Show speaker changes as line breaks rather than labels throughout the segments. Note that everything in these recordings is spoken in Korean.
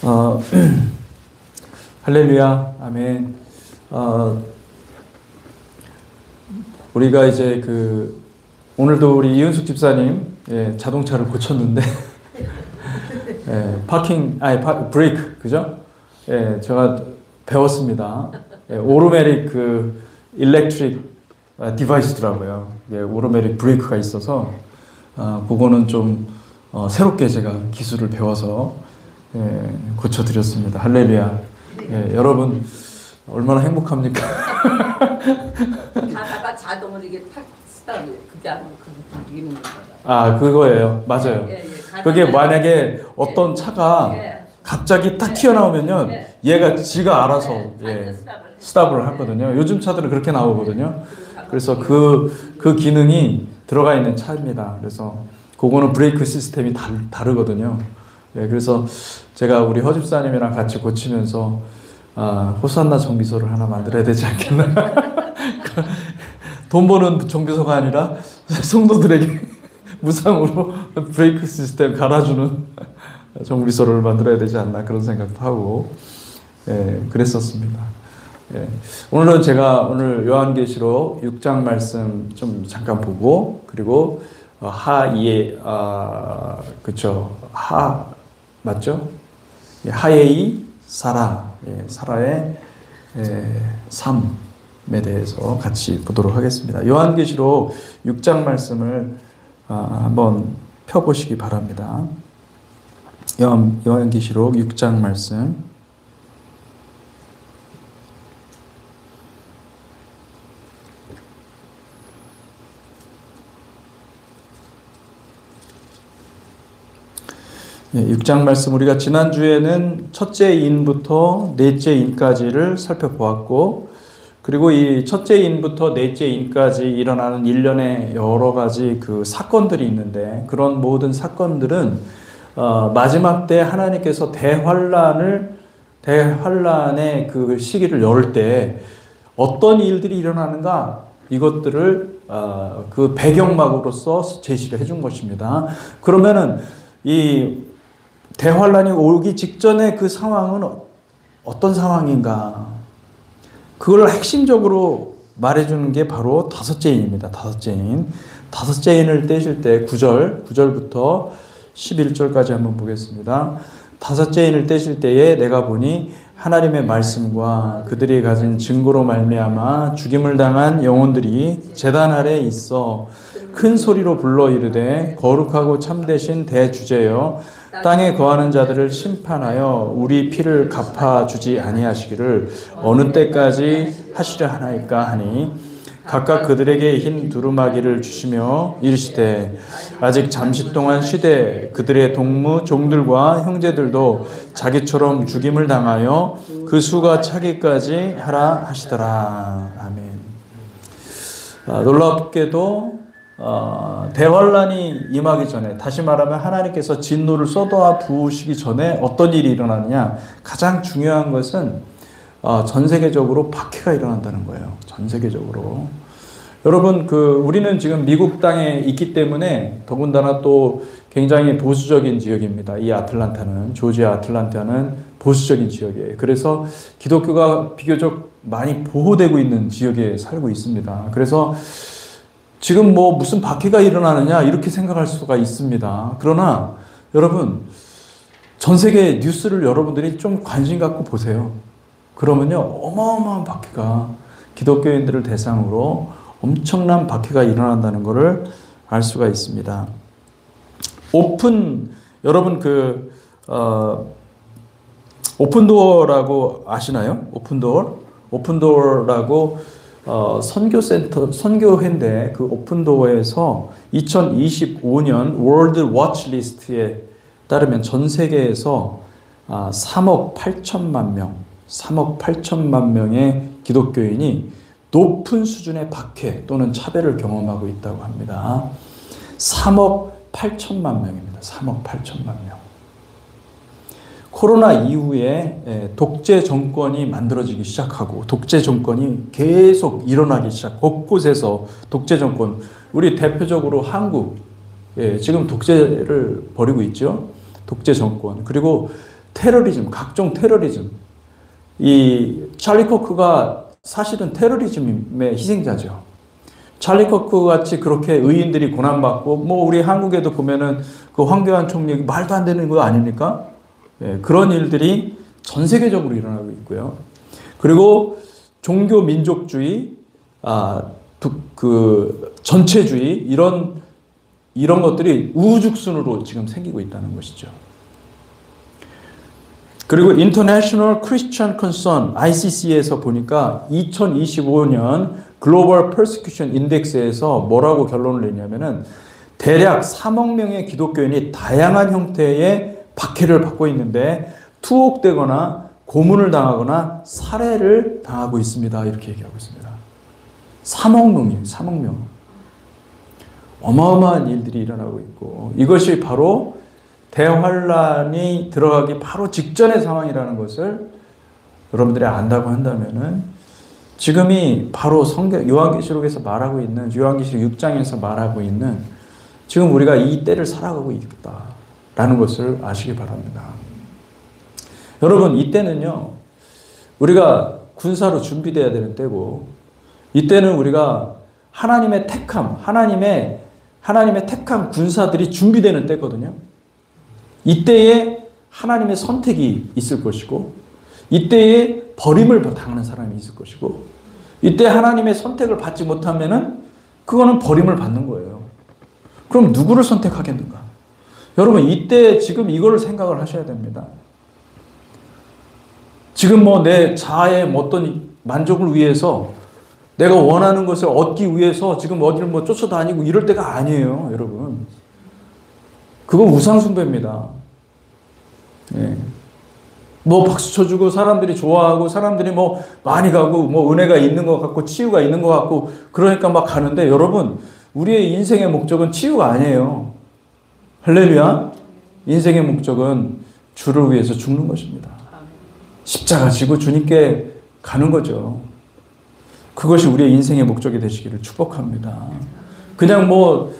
어, 할렐루야, 아멘. 어, 우리가 이제 오늘도 우리 이은숙 집사님, 자동차를 고쳤는데, 브레이크, 그죠? 제가 배웠습니다. 오토매틱 일렉트릭 디바이스더라고요. 오토매틱 브레이크가 있어서, 그거는 좀, 새롭게 제가 기술을 배워서, 고쳐드렸습니다. 할렐루야. 여러분, 얼마나 행복합니까?
가다가 자동으로 이게 탁 스타트, 그게 아니고 그게 움직이는 거잖아.
그거예요. 맞아요. 그게 만약에 어떤 차가 갑자기 딱 튀어나오면요, 얘가 지가 알아서 스탑을 하거든요. 요즘 차들은 그렇게 나오거든요. 그래서 그 기능이 들어가 있는 차입니다. 그래서 그거는 브레이크 시스템이 다르거든요. 그래서 제가 우리 허집사님이랑 같이 고치면서 호산나 정비소를 하나 만들어야 되지 않겠나. 돈 버는 정비소가 아니라 성도들에게 무상으로 브레이크 시스템 갈아주는 정비소를 만들어야 되지 않나 그런 생각도 하고 그랬었습니다. 오늘은 제가 오늘 요한계시록 6장 말씀 좀 잠깐 보고 그리고 그쵸, 맞죠? 하예이 사라, 사라의 삶에 대해서 같이 보도록 하겠습니다. 요한계시록 6장 말씀을 한번 펴보시기 바랍니다. 요한계시록 6장 말씀. 6장 말씀 우리가 지난주에는 첫째 인부터 넷째 인까지를 살펴보았고 그리고 이 첫째 인부터 넷째 인까지 일어나는 일련의 여러 가지 사건들이 있는데 그런 모든 사건들은 마지막 때 하나님께서 대환란의 그 시기를 열 때 어떤 일들이 일어나는가 이것들을 그 배경막으로서 제시를 해준 것입니다. 그러면은 이 대환란이 오기 직전의 그 상황은 어떤 상황인가? 그걸 핵심적으로 말해주는 게 바로 다섯째 인입니다. 다섯째 인. 다섯째 인을 떼실 때 9절부터 11절까지 한번 보겠습니다. 다섯째 인을 떼실 때에 내가 보니 하나님의 말씀과 그들이 가진 증거로 말미암아 죽임을 당한 영혼들이 제단 아래에 있어 큰 소리로 불러 이르되 거룩하고 참되신 대주제여 땅에 거하는 자들을 심판하여 우리 피를 갚아주지 아니하시기를 어느 때까지 하시려 하나이까 하니 각각 그들에게 흰 두루마기를 주시며 이르시되 아직 잠시 동안 쉬되 그들의 동무 종들과 형제들도 자기처럼 죽임을 당하여 그 수가 차기까지 하라 하시더라. 아멘. 놀랍게도 대환란이 임하기 전에 다시 말하면 하나님께서 진노를 쏟아 부으시기 전에 어떤 일이 일어나느냐 가장 중요한 것은 전 세계적으로 박해가 일어난다는 거예요. 전 세계적으로. 여러분 우리는 지금 미국 땅에 있기 때문에 더군다나 또 굉장히 보수적인 지역입니다. 이 조지아 아틀란타는 보수적인 지역이에요. 그래서 기독교가 비교적 많이 보호되고 있는 지역에 살고 있습니다. 그래서 지금 무슨 박해가 일어나느냐 이렇게 생각할 수가 있습니다. 그러나 여러분 전 세계 뉴스를 여러분들이 좀 관심 갖고 보세요. 그러면요 어마어마한 박해가 기독교인들을 대상으로 엄청난 박해가 일어난다는 것을 알 수가 있습니다. 여러분 오픈도어라고 아시나요? 오픈도어라고 선교회인데 그 오픈도어에서 2025년 월드 워치리스트에 따르면 전 세계에서 3억 8천만 명의 기독교인이 높은 수준의 박해 또는 차별을 경험하고 있다고 합니다. 3억 8천만 명입니다. 3억 8천만 명. 코로나 이후에 독재 정권이 만들어지기 시작하고 독재 정권이 계속 일어나기 곳곳에서 독재 정권, 우리 대표적으로 한국, 지금 독재를 벌이고 있죠. 독재 정권. 그리고 테러리즘, 각종 테러리즘. 이 찰리 코크가 사실은 테러리즘의 희생자죠. 찰리 코크 같이 그렇게 의인들이 고난받고, 뭐 우리 한국에도 보면은 그 황교안 총리 말도 안 되는 거 아닙니까? 예, 그런 일들이 전 세계적으로 일어나고 있고요. 그리고 종교 민족주의, 그 전체주의 이런 것들이 우후죽순으로 지금 생기고 있다는 것이죠. 그리고 International Christian Concern ICC에서 보니까 2025년 글로벌 퍼시큐션 인덱스에서 뭐라고 결론을 내냐면은 대략 3억 명의 기독교인이 다양한 형태의 박해를 받고 있는데 투옥되거나 고문을 당하거나 살해를 당하고 있습니다. 이렇게 얘기하고 있습니다. 3억 명이에요. 3억 명. 어마어마한 일들이 일어나고 있고 이것이 바로 대환란이 들어가기 바로 직전의 상황이라는 것을 여러분들이 안다고 한다면은 지금이 바로 요한계시록에서 말하고 있는 요한계시록 6장에서 말하고 있는 지금 우리가 이 때를 살아가고 있다라는 것을 아시기 바랍니다. 여러분 이때는요 우리가 군사로 준비되어야 되는 때고 이때는 우리가 하나님의 택함, 하나님의 택한 군사들이 준비되는 때거든요. 이때에 하나님의 선택이 있을 것이고 이때에 버림을 당하는 사람이 있을 것이고 이때 하나님의 선택을 받지 못하면은 그거는 버림을 받는 거예요. 그럼 누구를 선택하겠는가? 여러분 이때 지금 이거를 생각을 하셔야 됩니다. 지금 뭐 내 자아의 어떤 만족을 위해서 내가 원하는 것을 얻기 위해서 지금 어디를 뭐 쫓아다니고 이럴 때가 아니에요, 여러분. 그건 우상숭배입니다. 예. 뭐 박수 쳐주고 사람들이 좋아하고 사람들이 뭐 많이 가고 뭐 은혜가 있는 것 같고 치유가 있는 것 같고 그러니까 막 가는데 여러분 우리의 인생의 목적은 치유가 아니에요. 할렐루야. 인생의 목적은 주를 위해서 죽는 것입니다. 십자가 지고 주님께 가는 거죠. 그것이 우리의 인생의 목적이 되시기를 축복합니다. 그냥 뭐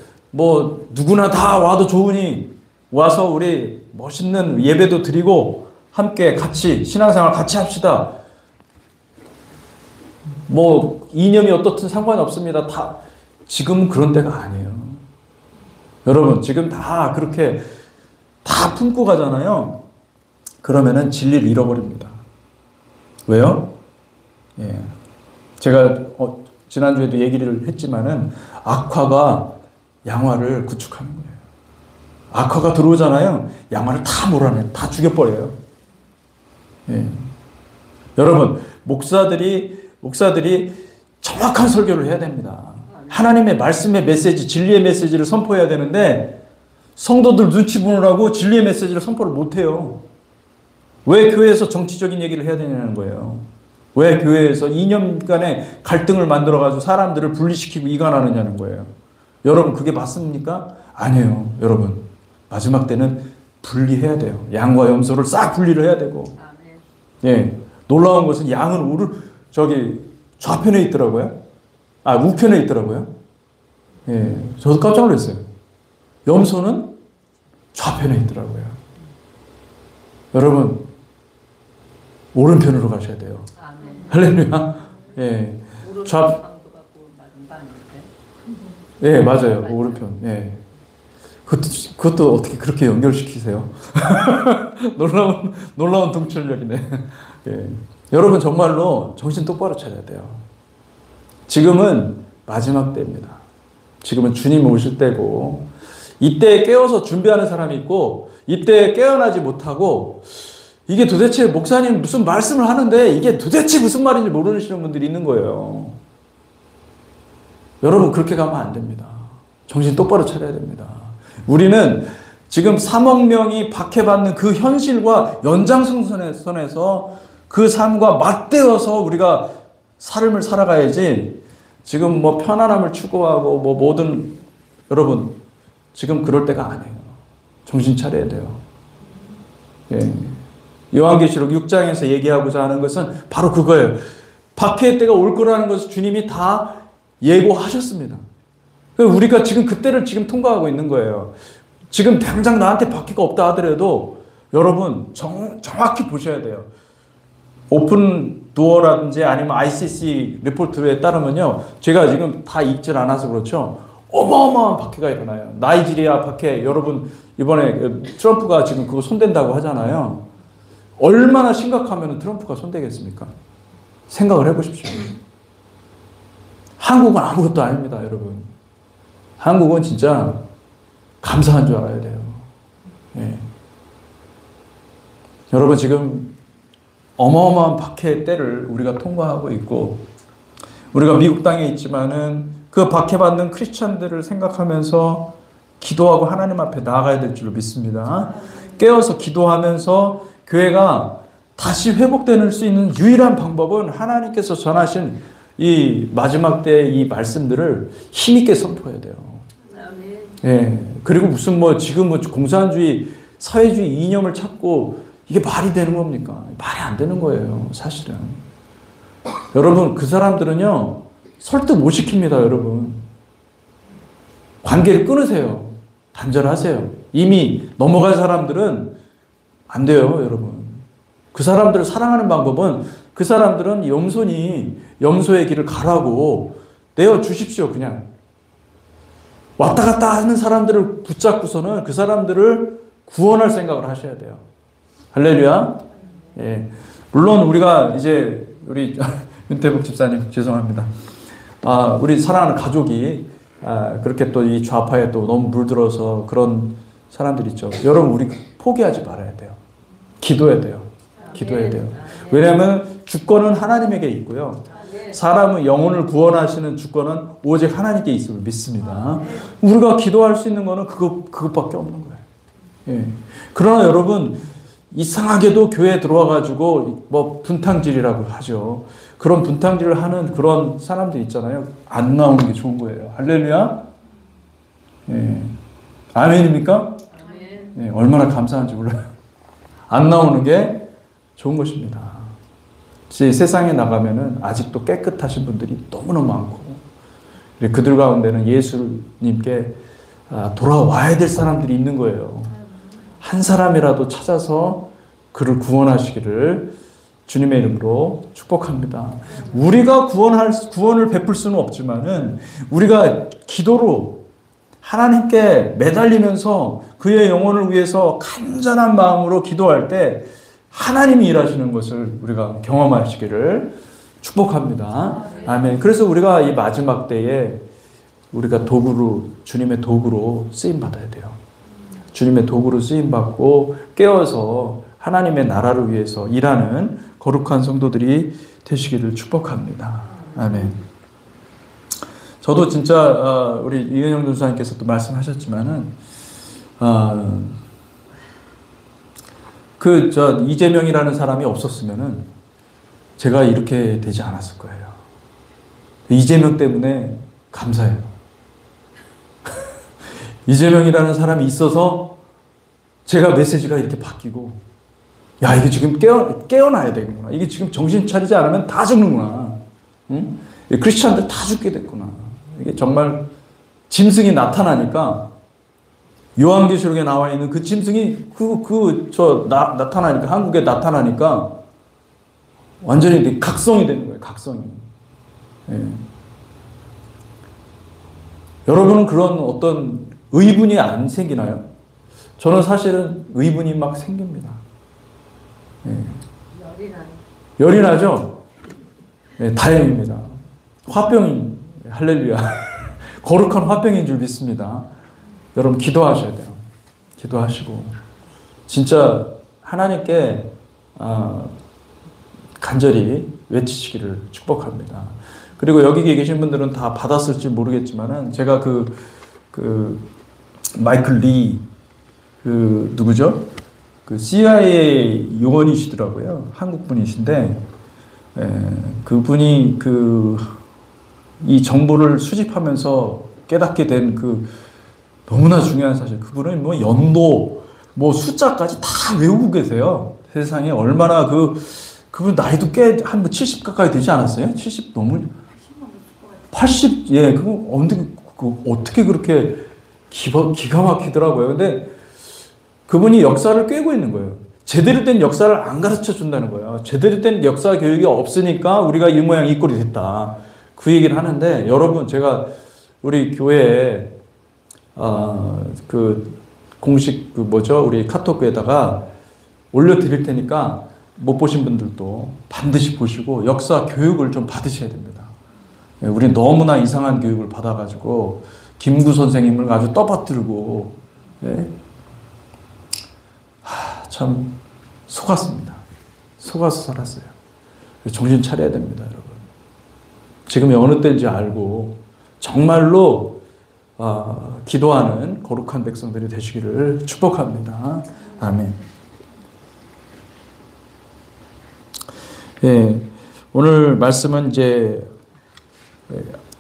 누구나 다 와도 좋으니 와서 우리 멋있는 예배도 드리고 함께 같이 신앙생활 같이 합시다. 뭐 이념이 어떻든 상관없습니다. 다 지금은 그런 때가 아니에요. 여러분 지금 다 그렇게 다 품고 가잖아요. 그러면은 진리를 잃어버립니다. 왜요? 예. 제가 지난주에도 얘기를 했지만은 악화가 양화를 구축하는 거예요. 악화가 들어오잖아요. 양화를 다 몰아내요. 다 죽여버려요. 예. 여러분 목사들이 정확한 설교를 해야 됩니다. 하나님의 말씀의 메시지, 진리의 메시지를 선포해야 되는데 성도들 눈치 보느라고 진리의 메시지를 선포를 못해요. 왜 교회에서 정치적인 얘기를 해야 되냐는 거예요. 왜 교회에서 이념 간의 갈등을 만들어가지고 사람들을 분리시키고 이간하느냐는 거예요. 여러분 그게 맞습니까? 아니에요. 여러분 마지막 때는 분리해야 돼요. 양과 염소를 싹 분리를 해야 되고 예, 놀라운 것은 양은 좌편에 있더라고요. 우편에 있더라고요. 예, 저도 깜짝 놀랐어요. 염소는 좌편에 있더라고요. 여러분 오른편으로 가셔야 돼요. 할렐루야. 예. 예, 맞아요. 오른편. 예. 그것도 어떻게 그렇게 연결시키세요? 놀라운 통찰력이네. 예. 여러분 정말로 정신 똑바로 차려야 돼요. 지금은 마지막 때입니다. 지금은 주님 오실 때고 이때 깨어서 준비하는 사람이 있고 이때 깨어나지 못하고 이게 도대체 목사님 무슨 말씀을 하는데 이게 도대체 무슨 말인지 모르시는 분들이 있는 거예요. 여러분 그렇게 가면 안 됩니다. 정신 똑바로 차려야 됩니다. 우리는 지금 3억 명이 박해받는 그 현실과 연장선에서 그 삶과 맞대어서 우리가 삶을 살아가야지 지금 뭐 편안함을 추구하고 뭐 모든 여러분 지금 그럴 때가 아니에요. 정신 차려야 돼요. 예. 요한계시록 6장에서 얘기하고자 하는 것은 바로 그거예요. 박해의 때가 올 거라는 것을 주님이 다 예고하셨습니다. 우리가 지금 그때를 지금 통과하고 있는 거예요. 지금 당장 나한테 박해가 없다 하더라도 여러분 정확히 보셔야 돼요. 오픈 도어라든지 아니면 ICC 리포트에 따르면요. 제가 지금 다 읽질 않아서 그렇죠. 어마어마한 박해가 일어나요. 나이지리아 박해, 여러분 이번에 트럼프가 지금 그거 손댄다고 하잖아요. 얼마나 심각하면 트럼프가 손대겠습니까? 생각을 해보십시오. 한국은 아무것도 아닙니다, 여러분. 한국은 진짜 감사한 줄 알아야 돼요. 예. 여러분 지금 어마어마한 박해의 때를 우리가 통과하고 있고, 우리가 미국 땅에 있지만은 그 박해받는 크리스찬들을 생각하면서 기도하고 하나님 앞에 나아가야 될 줄로 믿습니다. 깨어서 기도하면서 교회가 다시 회복될 수 있는 유일한 방법은 하나님께서 전하신 이 마지막 때의 이 말씀들을 힘있게 선포해야 돼요. 예. 그리고 무슨 지금 공산주의, 사회주의 이념을 찾고 이게 말이 되는 겁니까? 말이 안 되는 거예요, 사실은. 여러분, 그 사람들은요, 설득 못 시킵니다, 여러분. 관계를 끊으세요. 단절하세요. 이미 넘어간 사람들은 안 돼요, 여러분. 그 사람들을 사랑하는 방법은 그 사람들은 염소의 길을 가라고 내어 주십시오, 그냥. 왔다 갔다 하는 사람들을 붙잡고서는 그 사람들을 구원할 생각을 하셔야 돼요. 할렐루야. 예. 물론 우리가 이제 우리 윤태복 집사님 죄송합니다. 우리 사랑하는 가족이 그렇게 또 이 좌파에 또 너무 물들어서 그런 사람들 있죠. 여러분 우리 포기하지 말아야 돼요. 기도해야 돼요. 기도해야 돼요. 왜냐하면 주권은 하나님에게 있고요. 사람의 영혼을 구원하시는 주권은 오직 하나님께 있음을 믿습니다. 우리가 기도할 수 있는 거는 그것밖에 없는 거예요. 예. 그러나 여러분 이상하게도 교회에 들어와가지고 분탕질이라고 하죠. 그런 분탕질을 하는 그런 사람들 있잖아요. 안 나오는 게 좋은 거예요. 할렐루야. 예. 아멘입니까? 예. 얼마나 감사한지 몰라요. 안 나오는 게 좋은 것입니다. 세상에 나가면은 아직도 깨끗하신 분들이 너무너무 많고, 그들 가운데는 예수님께 돌아와야 될 사람들이 있는 거예요. 한 사람이라도 찾아서 그를 구원하시기를 주님의 이름으로 축복합니다. 우리가 구원을 베풀 수는 없지만은 우리가 기도로 하나님께 매달리면서 그의 영혼을 위해서 간절한 마음으로 기도할 때 하나님이 일하시는 것을 우리가 경험하시기를 축복합니다. 아멘. 그래서 우리가 이 마지막 때에 우리가 주님의 도구로 쓰임 받아야 돼요. 주님의 도구로 쓰임 받고 깨어서 하나님의 나라를 위해서 일하는 거룩한 성도들이 되시기를 축복합니다. 아멘. 저도 진짜 우리 이은영 전사님께서 또 말씀하셨지만은 이재명이라는 사람이 없었으면은 제가 이렇게 되지 않았을 거예요. 이재명 때문에 감사해요. 이재명이라는 사람이 있어서 제가 메시지가 이렇게 바뀌고, 야, 이게 지금 깨어나야 되는구나. 이게 지금 정신 차리지 않으면 다 죽는구나. 응? 크리스찬들 다 죽게 됐구나. 이게 정말 짐승이 나타나니까, 요한계시록에 나와 있는 그 짐승이 나타나니까, 한국에 나타나니까 완전히 각성이 되는 거예요. 각성이. 예. 여러분은 그런 어떤 의분이 안 생기나요? 저는 사실은 의분이 막 생깁니다. 예. 열이 나죠? 예, 다행입니다. 화병이, 할렐루야. 거룩한 화병인 줄 믿습니다. 여러분 기도하셔야 돼요. 기도하시고 진짜 하나님께 간절히 외치시기를 축복합니다. 그리고 여기 계신 분들은 다 받았을지 모르겠지만은 제가 마이클 리 누구죠? CIA 요원이시더라고요. 한국 분이신데 그분이 이 정보를 수집하면서 깨닫게 된 너무나 중요한 사실. 그분은 연도, 숫자까지 다 외우고 계세요. 세상에 얼마나 그분 나이도 한 70 가까이 되지 않았어요? 70 너무 80, 예, 어떻게 그렇게 기가 막히더라고요. 근데 그분이 역사를 꿰고 있는 거예요. 제대로 된 역사를 안 가르쳐 준다는 거예요. 제대로 된 역사 교육이 없으니까 우리가 이 모양 이 꼴이 됐다. 그 얘기를 하는데, 여러분, 제가 우리 교회에 그 공식 우리 카톡에다가 올려드릴 테니까 못 보신 분들도 반드시 보시고 역사 교육을 좀 받으셔야 됩니다. 우리 너무나 이상한 교육을 받아가지고 김구 선생님을 아주 떠받들고, 참 속았습니다. 속아서 살았어요. 정신 차려야 됩니다, 여러분. 지금이 어느 때인지 알고 정말로 기도하는 거룩한 백성들이 되시기를 축복합니다. 아멘. 예, 오늘 말씀은 이제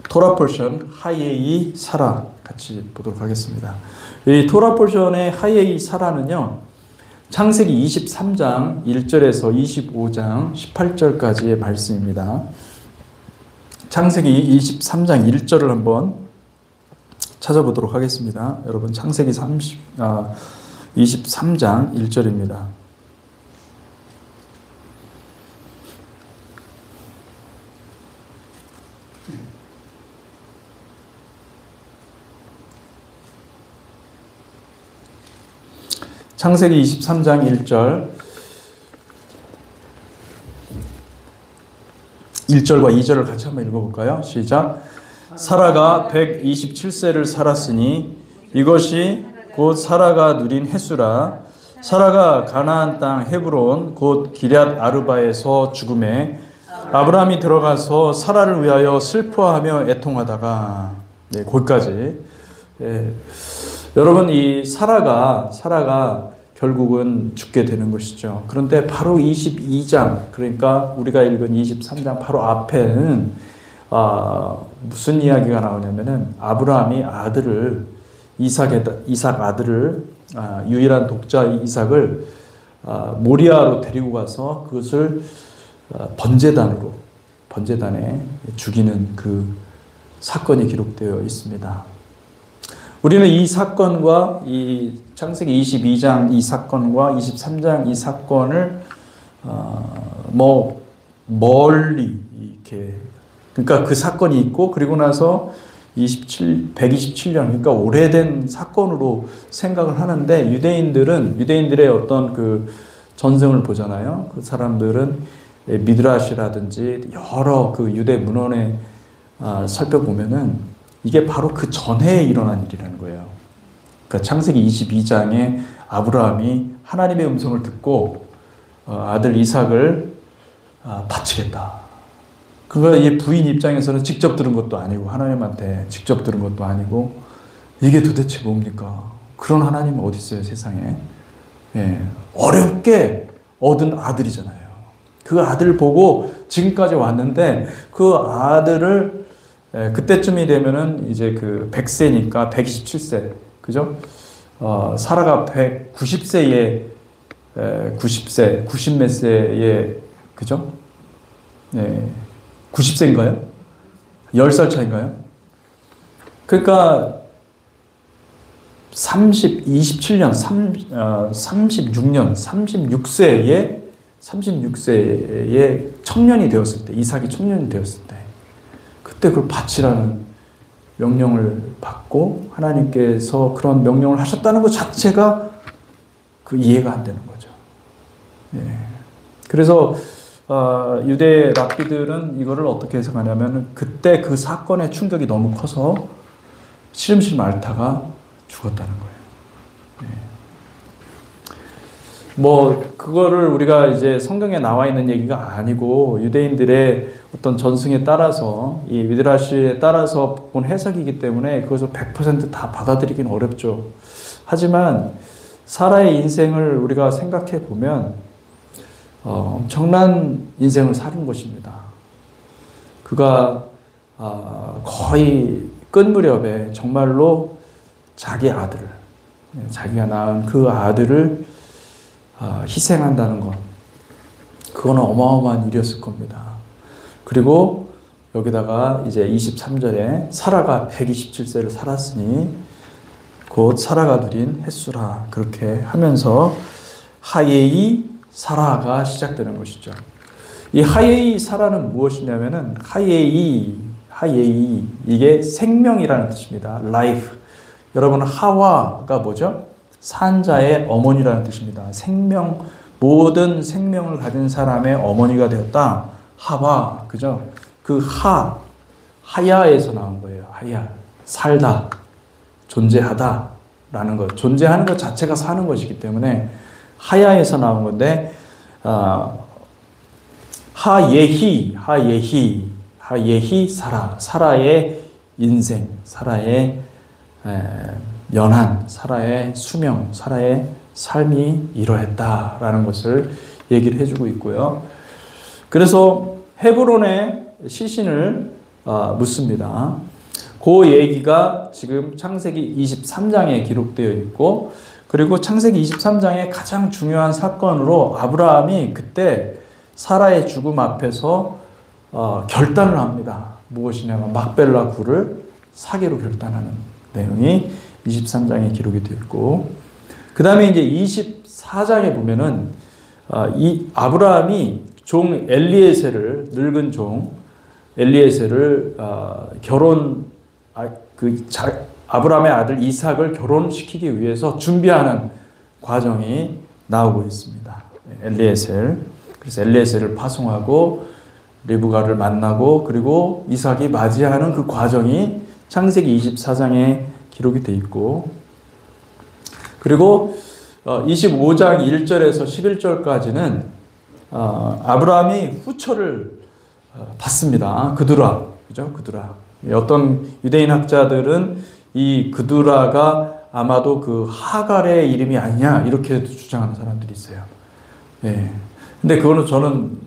토라 포션 하예이 사라 같이 보도록 하겠습니다. 이 토라 포션의 하예이 사라는요, 창세기 23장 1절에서 25장 18절까지의 말씀입니다. 창세기 23장 1절을 한번 찾아보도록 하겠습니다. 여러분, 창세기 23장 1절입니다. 창세기 23장 1절, 1절과 2절을 같이 한번 읽어볼까요? 시작. 사라가 127세를 살았으니 이것이 곧 사라가 누린 해수라. 사라가 가나안 땅 헤브론 곧 기럇 아르바에서 죽음에 아브라함이 들어가서 사라를 위하여 슬퍼하며 애통하다가, 네, 거기까지. 네. 여러분, 이 사라가 결국은 죽게 되는 것이죠. 그런데 바로 22장, 그러니까 우리가 읽은 23장 바로 앞에는 무슨 이야기가 나오냐면은 아브라함이 아들을 이삭 아들을 유일한 독자 이삭을 모리아로 데리고 가서 그것을 번제단에 죽이는 그 사건이 기록되어 있습니다. 우리는 이 사건과 이 창세기 22장 이 사건과 23장 이 사건을 멀리 이렇게, 그러니까 그 사건이 있고 그리고 나서 127년, 그러니까 오래된 사건으로 생각을 하는데, 유대인들의 어떤 그 전승을 보잖아요. 그 사람들은 미드라시라든지 여러 그 유대 문헌에 살펴보면은 이게 바로 그 전해에 일어난 일이라는 거예요. 그러니까 창세기 22장에 아브라함이 하나님의 음성을 듣고 아들 이삭을 바치겠다. 그거 이 부인 입장에서는 직접 들은 것도 아니고, 하나님한테 직접 들은 것도 아니고, 이게 도대체 뭡니까? 그런 하나님은 어디 있어요, 세상에? 예, 어렵게 얻은 아들이잖아요. 그 아들을 보고 지금까지 왔는데, 그 아들을 그때쯤이 되면은 이제 그 100세니까 127세, 그죠? 사라가 90세에 90몇 세에, 그죠? 네, 90세인가요? 10살 차인가요? 그러니까 26년, 36세에 청년이 되었을 때, 이삭이 청년이 되었을 때, 그때 그걸 바치라는 명령을 받고 하나님께서 그런 명령을 하셨다는 것 자체가 그 이해가 안 되는 거죠. 예. 그래서 유대 랍비들은 이거를 어떻게 해석하냐면, 그때 그 사건의 충격이 너무 커서 시름시름 앓다가 죽었다는 거예요. 예. 그거를 우리가 이제 성경에 나와 있는 얘기가 아니고 유대인들의 어떤 전승에 따라서, 이 미드라시에 따라서 본 해석이기 때문에 그것을 100% 다 받아들이기는 어렵죠. 하지만 사라의 인생을 우리가 생각해 보면 엄청난 인생을 사는 것입니다. 그가 거의 끝 무렵에 정말로 자기 아들을, 자기가 낳은 그 아들을 희생한다는 것, 그건 어마어마한 일이었을 겁니다. 그리고 여기다가 이제 23절에 사라가 127세를 살았으니 곧 사라가 누린 햇수라. 그렇게 하면서 하예이 사라가 시작되는 것이죠. 이 하예이 사라는 무엇이냐면은 하예이 이게 생명이라는 뜻입니다. life. 여러분 하와가 뭐죠? 산자의 어머니라는 뜻입니다. 생명, 모든 생명을 가진 사람의 어머니가 되었다. 하와, 그죠? 그 하야에서 나온 거예요. 하야, 살다, 존재하다 라는 것. 존재하는 것 자체가 사는 것이기 때문에 하야에서 나온 건데, 하예히 사라의 인생, 사라의 연한, 사라의 수명, 사라의 삶이 이러했다라는 것을 얘기를 해주고 있고요. 그래서 헤브론의 시신을 묻습니다. 그 얘기가 지금 창세기 23장에 기록되어 있고, 그리고 창세기 23장의 가장 중요한 사건으로 아브라함이 그때 사라의 죽음 앞에서 결단을 합니다. 무엇이냐면 막벨라 굴을 사기로 결단하는 내용이 23장에 기록이 되어 있고, 그 다음에 이제 24장에 보면은 이 아브라함이 종 엘리에셀을, 늙은 종 엘리에셀을 아브라함의 아들 이삭을 결혼시키기 위해서 준비하는 과정이 나오고 있습니다. 엘리에셀. 그래서 엘리에셀을 파송하고 리브가를 만나고 그리고 이삭이 맞이하는 그 과정이 창세기 24장에 기록이 되어 있고, 그리고 25장 1절에서 11절까지는 아브라함이 후처를 받습니다. 그두라, 그죠? 그두라. 어떤 유대인 학자들은 이 그두라가 아마도 그 하갈의 이름이 아니냐 이렇게 주장하는 사람들이 있어요. 예. 근데 그거는 저는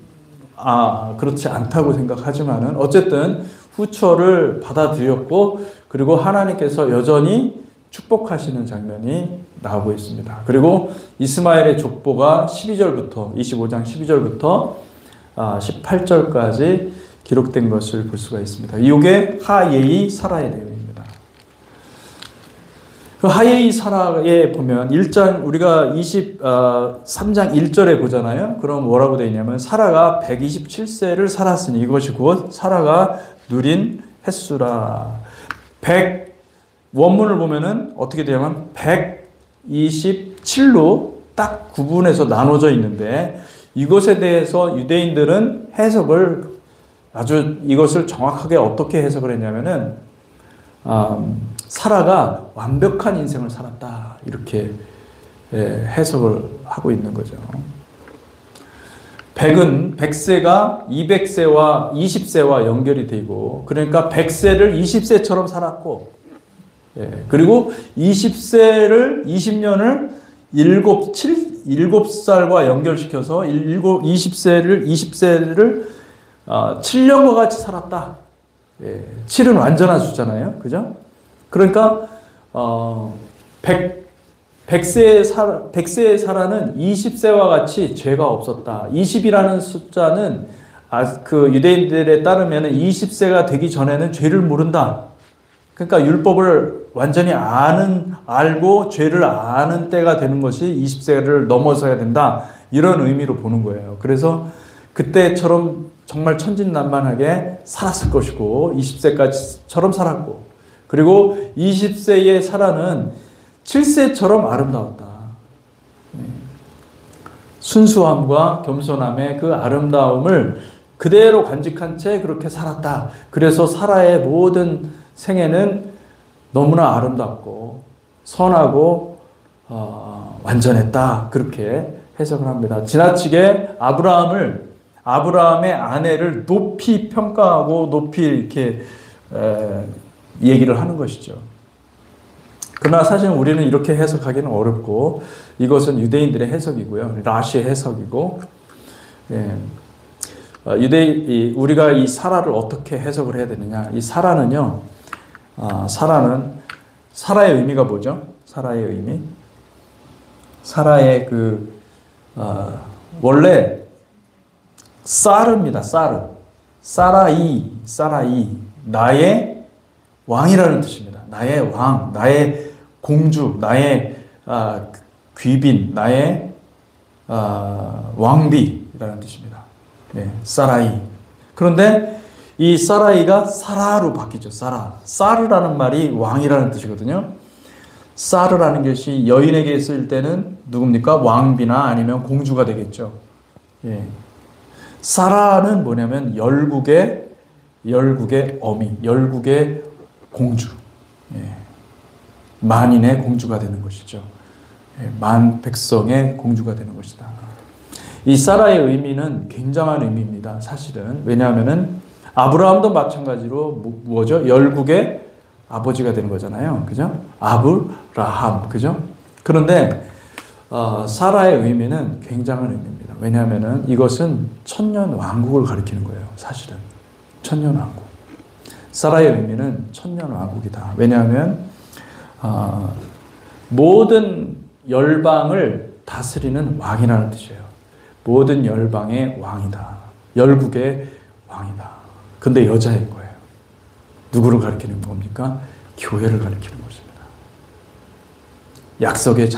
그렇지 않다고 생각하지만은 어쨌든 후처를 받아들였고, 그리고 하나님께서 여전히 축복하시는 장면이 나오고 있습니다. 그리고 이스마엘의 족보가 25장 12절부터 18절까지 기록된 것을 볼 수가 있습니다. 이게 하예이 사라의 내용입니다. 그 하예이 사라에 보면 1장 우리가 23장 1절에 보잖아요. 그럼 뭐라고 되어 있냐면 사라가 127세를 살았으니 이것이 곧 사라가 누린 햇수라. 원문을 보면은 어떻게 되냐면 127로 딱 구분해서 나눠져 있는데, 이것에 대해서 유대인들은 해석을 이것을 정확하게 어떻게 해석을 했냐면은 사라가 완벽한 인생을 살았다 이렇게 해석을 하고 있는 거죠. 100은 100세가 200세와 20세와 연결이 되고, 그러니까 100세를 20세처럼 살았고, 그리고 20세를 20년을 7살과 연결시켜서 20세를 7년과 같이 살았다. 7은 완전한 숫자잖아요. 그죠? 그러니까 100세의 사라는 20세와 같이 죄가 없었다. 20이라는 숫자는 그 유대인들에 따르면 20세가 되기 전에는 죄를 모른다. 그러니까 율법을 완전히 알고 죄를 아는 때가 되는 것이 20세를 넘어서야 된다. 이런 의미로 보는 거예요. 그래서 그때처럼 정말 천진난만하게 살았을 것이고 20세까지처럼 살았고, 그리고 20세의 사라는 7세처럼 아름다웠다. 순수함과 겸손함의 그 아름다움을 그대로 간직한 채 그렇게 살았다. 그래서 사라의 모든 생애는 너무나 아름답고 선하고 완전했다. 그렇게 해석을 합니다. 지나치게 아브라함의 아내를 높이 평가하고 높이 이렇게 얘기를 하는 것이죠. 그러나 사실 우리는 이렇게 해석하기는 어렵고, 이것은 유대인들의 해석이고요. 라시의 해석이고, 우리가 이 사라를 어떻게 해석을 해야 되느냐. 이 사라는요, 사라의 의미가 뭐죠? 사라의 의미? 사라의 원래 사르입니다. 사라이. 나의 왕이라는 뜻입니다. 나의 왕, 나의 공주, 나의 귀빈, 나의 왕비라는 뜻입니다. 네, 사라이. 그런데 이 사라이가 사라로 바뀌죠. 사르라는 말이 왕이라는 뜻이거든요. 사르라는 것이 여인에게 쓸 때는 누굽니까? 왕비나 아니면 공주가 되겠죠. 예. 사라는 뭐냐면 열국의 어미, 열국의 공주. 예. 만인의 공주가 되는 것이죠. 예. 만 백성의 공주가 되는 것이다. 이 사라의 의미는 굉장한 의미입니다. 사실은. 왜냐하면은 아브라함도 마찬가지로 뭐죠? 열국의 아버지가 되는 거잖아요. 그죠? 아브라함. 그죠? 그런데 사라의 의미는 굉장한 의미입니다. 왜냐하면은 이것은 천년 왕국을 가리키는 거예요. 사실은. 천년 왕국. 사라의 의미는 천년 왕국이다. 왜냐하면 모든 열방을 다스리는 왕이라는 뜻이에요. 모든 열방의 왕이다. 열국의 왕이다. 근데 여자인 거예요. 누구를 가리키는 겁니까? 교회를 가리키는 것입니다. 약속의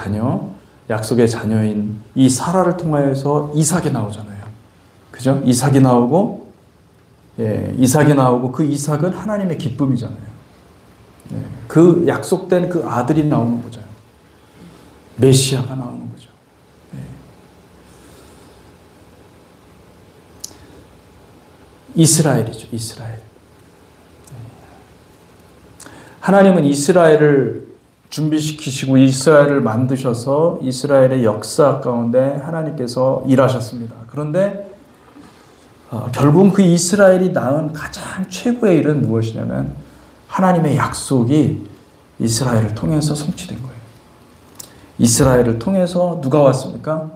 자녀인 이 사라를 통하여서 이삭이 나오잖아요. 그죠? 이삭이 나오고 그 이삭은 하나님의 기쁨이잖아요. 그 약속된 그 아들이 나오는 거죠. 메시아가 나오는 거죠. 이스라엘이죠. 이스라엘. 하나님은 이스라엘을 준비시키시고 이스라엘을 만드셔서 이스라엘의 역사 가운데 하나님께서 일하셨습니다. 그런데 결국 그 이스라엘이 낳은 가장 최고의 일은 무엇이냐면 하나님의 약속이 이스라엘을 통해서 성취된 거예요. 이스라엘을 통해서 누가 왔습니까?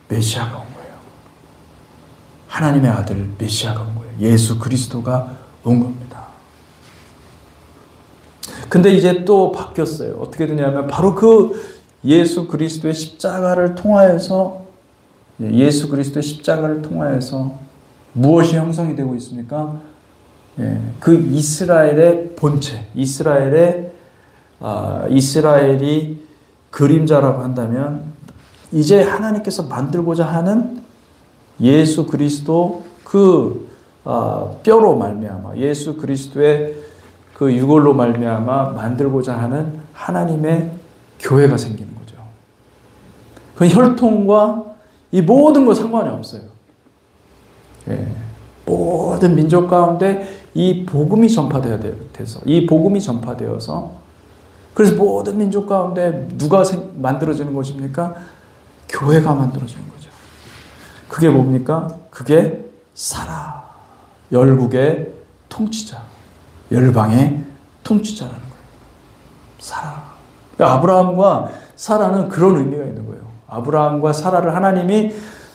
메시아가 온 거예요. 하나님의 아들 메시아가 온 거예요. 예수 그리스도가 온 겁니다. 근데 이제 또 바뀌었어요. 어떻게 되냐면 바로 그 예수 그리스도의 십자가를 통하여서 무엇이 형성이 되고 있습니까? 그 이스라엘의 본체, 이스라엘이 그림자라고 한다면 이제 하나님께서 만들고자 하는 예수 그리스도 그 뼈로 말미암아 예수 그리스도의 그 유골로 말미암아 만들고자 하는 하나님의 교회가 생기는 거죠. 그 혈통과 이 모든 거 상관이 없어요. 모든 민족 가운데 이 복음이 전파되어서 그래서 모든 민족 가운데 누가 만들어지는 것입니까? 교회가 만들어지는 거죠. 그게 뭡니까? 그게 사라, 열국의 통치자, 열방의 통치자라는 거예요. 사라. 아브라함과 사라는 그런 의미가 있는 거예요. 아브라함과 사라를 하나님이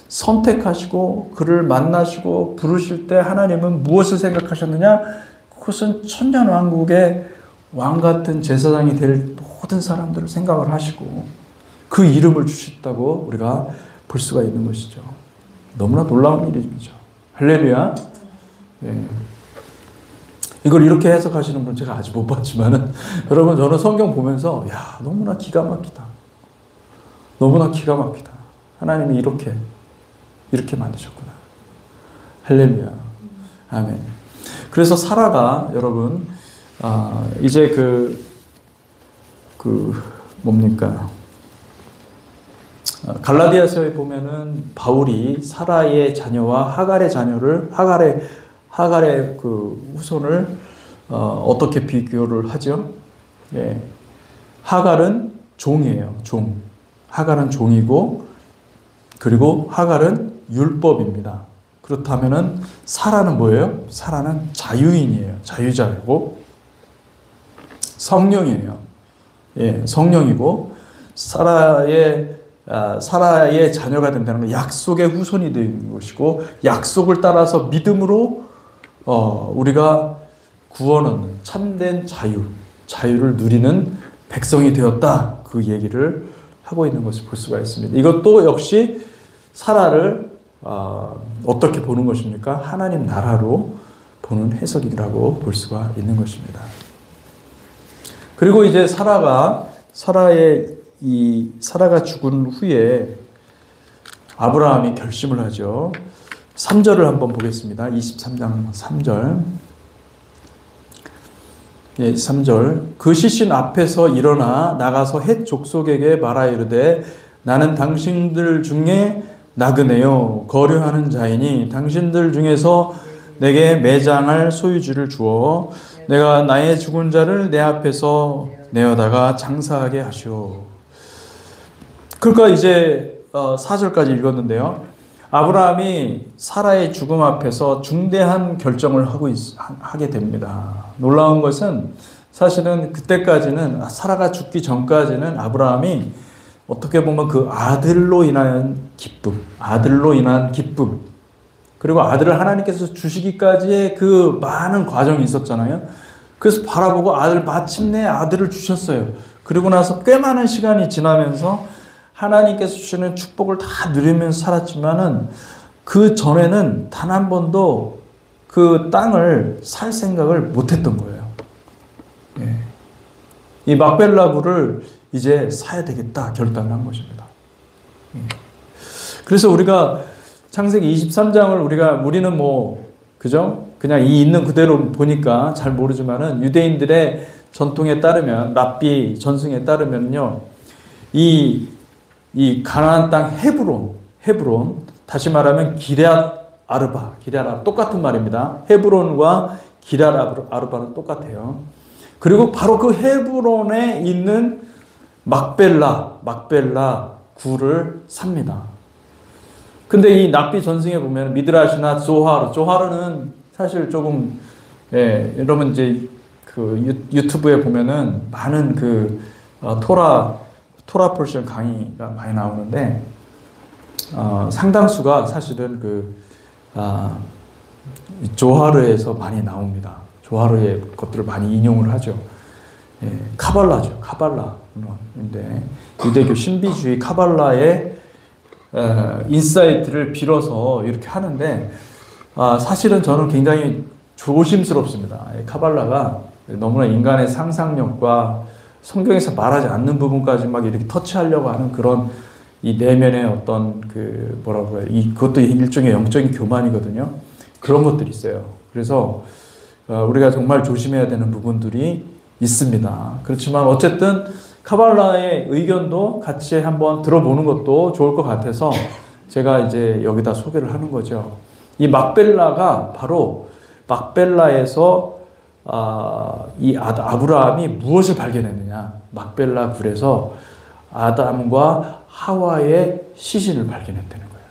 선택하시고 그를 만나시고 부르실 때 하나님은 무엇을 생각하셨느냐? 그것은 천년왕국의 왕 같은 제사장이 될 모든 사람들을 생각을 하시고 그 이름을 주셨다고 우리가 볼 수가 있는 것이죠. 너무나 놀라운 일이죠. 할렐루야. 네. 이걸 이렇게 해석하시는 분 제가 아직 못 봤지만은 여러분 저는 성경 보면서 너무나 기가 막히다. 너무나 기가 막히다. 하나님이 이렇게 만드셨구나. 할렐루야. 아멘. 그래서 사라가 여러분 이제 뭡니까? 갈라디아서에 보면은 바울이 사라의 자녀와 하갈의 그 후손을 어떻게 비교를 하죠? 하갈은 종이에요. 하갈은 종이고 그리고 하갈은 율법입니다. 그렇다면은 사라는 뭐예요? 사라는 자유인이에요. 자유자고 성령이에요. 성령이고 사라의 자녀가 된다는 건 약속의 후손이 되는 것이고 약속을 따라서 믿음으로 우리가 구원 얻는 참된 자유를 누리는 백성이 되었다. 그 얘기를 하고 있는 것을 볼 수가 있습니다. 이것도 역시 사라를 어떻게 보는 것입니까? 하나님 나라로 보는 해석이라고 볼 수가 있는 것입니다. 그리고 이제 사라가 사라가 죽은 후에 아브라함이 결심을 하죠. 3절을 한번 보겠습니다. 23장 3절. 예, 3절. 그 시신 앞에서 일어나 나가서 헷 족속에게 말하 이르되 나는 당신들 중에 나그네요 거류하는 자이니 당신들 중에서 내게 매장할 소유주를 주어 내가 나의 죽은 자를 내 앞에서 내어다가 장사하게 하시오. 그러니까 이제 4절까지 읽었는데요. 아브라함이 사라의 죽음 앞에서 중대한 결정을 하게 됩니다. 놀라운 것은 사실은 그때까지는 사라가 죽기 전까지는 아브라함이 어떻게 보면 그 아들로 인한 기쁨, 그리고 아들을 하나님께서 주시기까지의 그 많은 과정이 있었잖아요. 그래서 바라보고 마침내 아들을 주셨어요. 그리고 나서 꽤 많은 시간이 지나면서 하나님께서 주시는 축복을 다 누리면서 살았지만은 그 전에는 단 한 번도 그 땅을 살 생각을 못 했던 거예요. 예. 이 막벨라굴을 이제 사야 되겠다 결단을 한 것입니다. 예. 그래서 우리가 창세기 23장을 우리는 그죠? 그냥 이 있는 그대로 보니까 잘 모르지만은 유대인들의 전통에 따르면 랍비 전승에 따르면요. 이 가나안 땅 헤브론 다시 말하면 기럇 아르바 똑같은 말입니다. 헤브론과 기럇 아르바는 똑같아요. 그리고 바로 그 헤브론에 있는 막벨라 굴을 삽니다. 근데 이 납비 전승에 보면 미드라시나 조하르는 사실 조금 여러분 이제 그 유튜브에 보면은 많은 그 토라 포션 강의가 많이 나오는데 상당수가 사실은 조하르에서 많이 나옵니다. 조하르의 것들을 많이 인용을 하죠. 카발라죠. 카발라인데 유대교 신비주의 카발라의 인사이트를 빌어서 이렇게 하는데 사실은 저는 굉장히 조심스럽습니다. 카발라가 너무나 인간의 상상력과 성경에서 말하지 않는 부분까지 막 이렇게 터치하려고 하는 그런 이 내면의 어떤 그것도 일종의 영적인 교만이거든요. 그런 것들이 있어요. 그래서 우리가 정말 조심해야 되는 부분들이 있습니다. 그렇지만 어쨌든 카발라의 의견도 같이 한번 들어보는 것도 좋을 것 같아서 제가 이제 여기다 소개를 하는 거죠. 이 막벨라가 바로 막벨라에서 이 아브라함이 무엇을 발견했느냐? 막벨라 굴에서 아담과 하와의 시신을 발견했다는 거예요.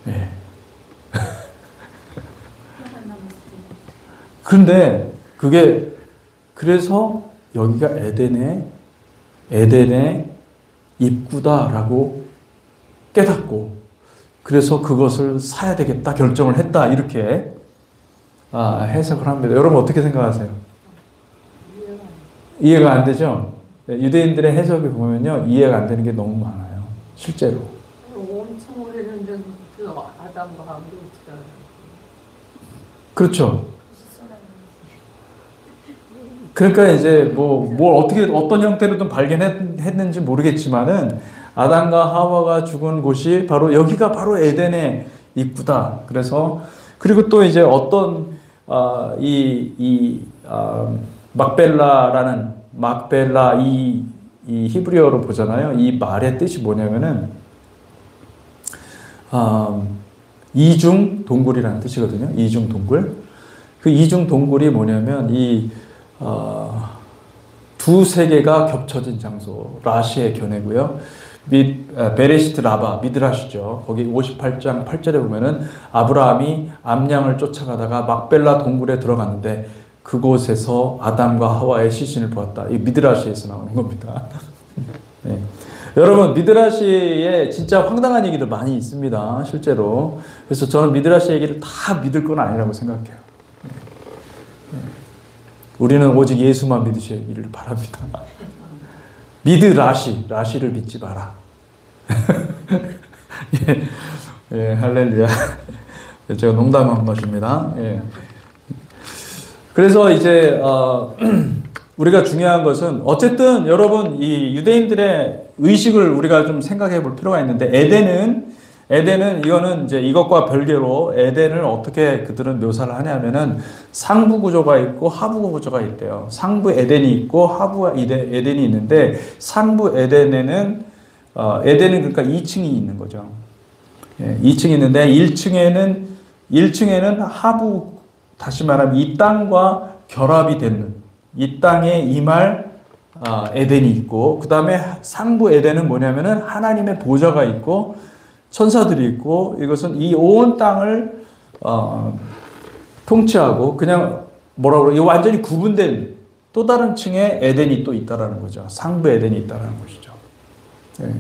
네. 그런데 그래서 여기가 에덴의 입구다라고 깨닫고 그래서 그것을 사야 되겠다 결정을 했다 이렇게 해석을 합니다. 여러분 어떻게 생각하세요? 이해가 안 되죠? 유대인들의 해석을 보면요 이해가 안 되는 게 너무 많아요. 실제로.
엄청 오래됐는데 그 아담과 하와가 어떻게 알아요?
그렇죠. 그러니까 이제 어떤 형태로든 발견했는지 모르겠지만은 아담과 하와가 죽은 곳이 바로 여기가 바로 에덴의 입구다. 그래서 그리고 또 이제 어떤 막벨라 이 히브리어로 보잖아요. 이 말의 뜻이 뭐냐면은 이중 동굴이라는 뜻이거든요. 이중 동굴. 그 이중 동굴이 뭐냐면 두 세계가 겹쳐진 장소, 라시의 견해고요. 베레시트 라바, 미드라시죠. 거기 58장 8절에 보면은 아브라함이 암양을 쫓아가다가 막벨라 동굴에 들어갔는데 그곳에서 아담과 하와의 시신을 보았다. 이 미드라시에서 나오는 겁니다. 네. 여러분 미드라시에 진짜 황당한 얘기도 많이 있습니다. 실제로. 그래서 저는 미드라시 얘기를 다 믿을 건 아니라고 생각해요. 우리는 오직 예수만 믿으시기를 바랍니다. 라시를 믿지 마라. 예, 할렐루야. 제가 농담한 것입니다. 예. 그래서 이제 우리가 중요한 것은 어쨌든 여러분 이 유대인들의 의식을 우리가 좀 생각해 볼 필요가 있는데 에덴은 이거는 이제 이것과 별개로 에덴을 어떻게 그들은 묘사를 하냐면은 상부 구조가 있고 하부 구조가 있대요. 상부 에덴이 있고 하부 에덴이 있는데 상부 에덴에는 에덴은 그러니까 2층이 있는 거죠. 예, 2층이 있는데 1층에는 하부 다시 말하면 이 땅과 결합이 되는 이 땅에 임할 에덴이 있고 그 다음에 상부 에덴은 뭐냐면은 하나님의 보좌가 있고 천사들이 있고 이것은 이 온 땅을 통치하고 그냥 뭐라 그러고 완전히 구분된 또 다른 층의 에덴이 또 있다라는 거죠. 상부 에덴이 있다라는 것이죠. 예.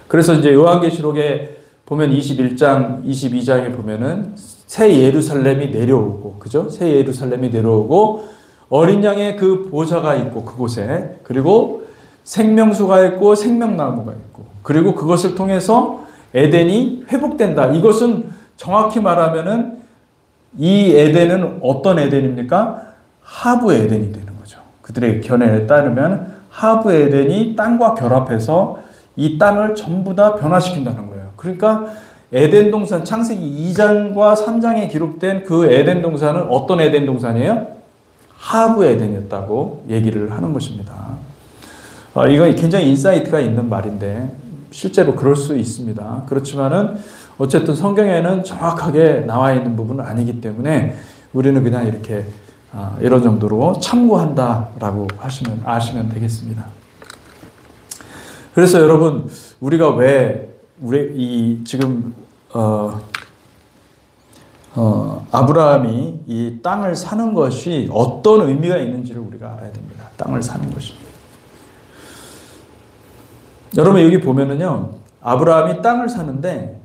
그래서 이제 요한계시록에 보면 21장, 22장에 보면은 새 예루살렘이 내려오고, 그죠? 새 예루살렘이 내려오고, 어린 양의 그 보좌가 있고, 그곳에. 그리고 생명수가 있고, 생명나무가 있고, 그리고 그것을 통해서 에덴이 회복된다. 이것은 정확히 말하면은 이 에덴은 어떤 에덴입니까? 하부 에덴이 되는 거죠. 그들의 견해에 따르면 하부 에덴이 땅과 결합해서 이 땅을 전부 다 변화시킨다는 거예요. 그러니까 에덴 동산 창세기 2장과 3장에 기록된 그 에덴 동산은 어떤 에덴 동산이에요? 하부 에덴이었다고 얘기를 하는 것입니다. 이건 굉장히 인사이트가 있는 말인데 실제로 그럴 수 있습니다. 그렇지만은 어쨌든 성경에는 정확하게 나와 있는 부분은 아니기 때문에 우리는 그냥 이렇게 이런 정도로 참고한다라고 아시면 되겠습니다. 그래서 여러분 우리가 왜 우리 지금 아브라함이 이 땅을 사는 것이 어떤 의미가 있는지를 우리가 알아야 됩니다. 땅을 사는 것이. 여러분 여기 보면은요, 아브라함이 땅을 사는데,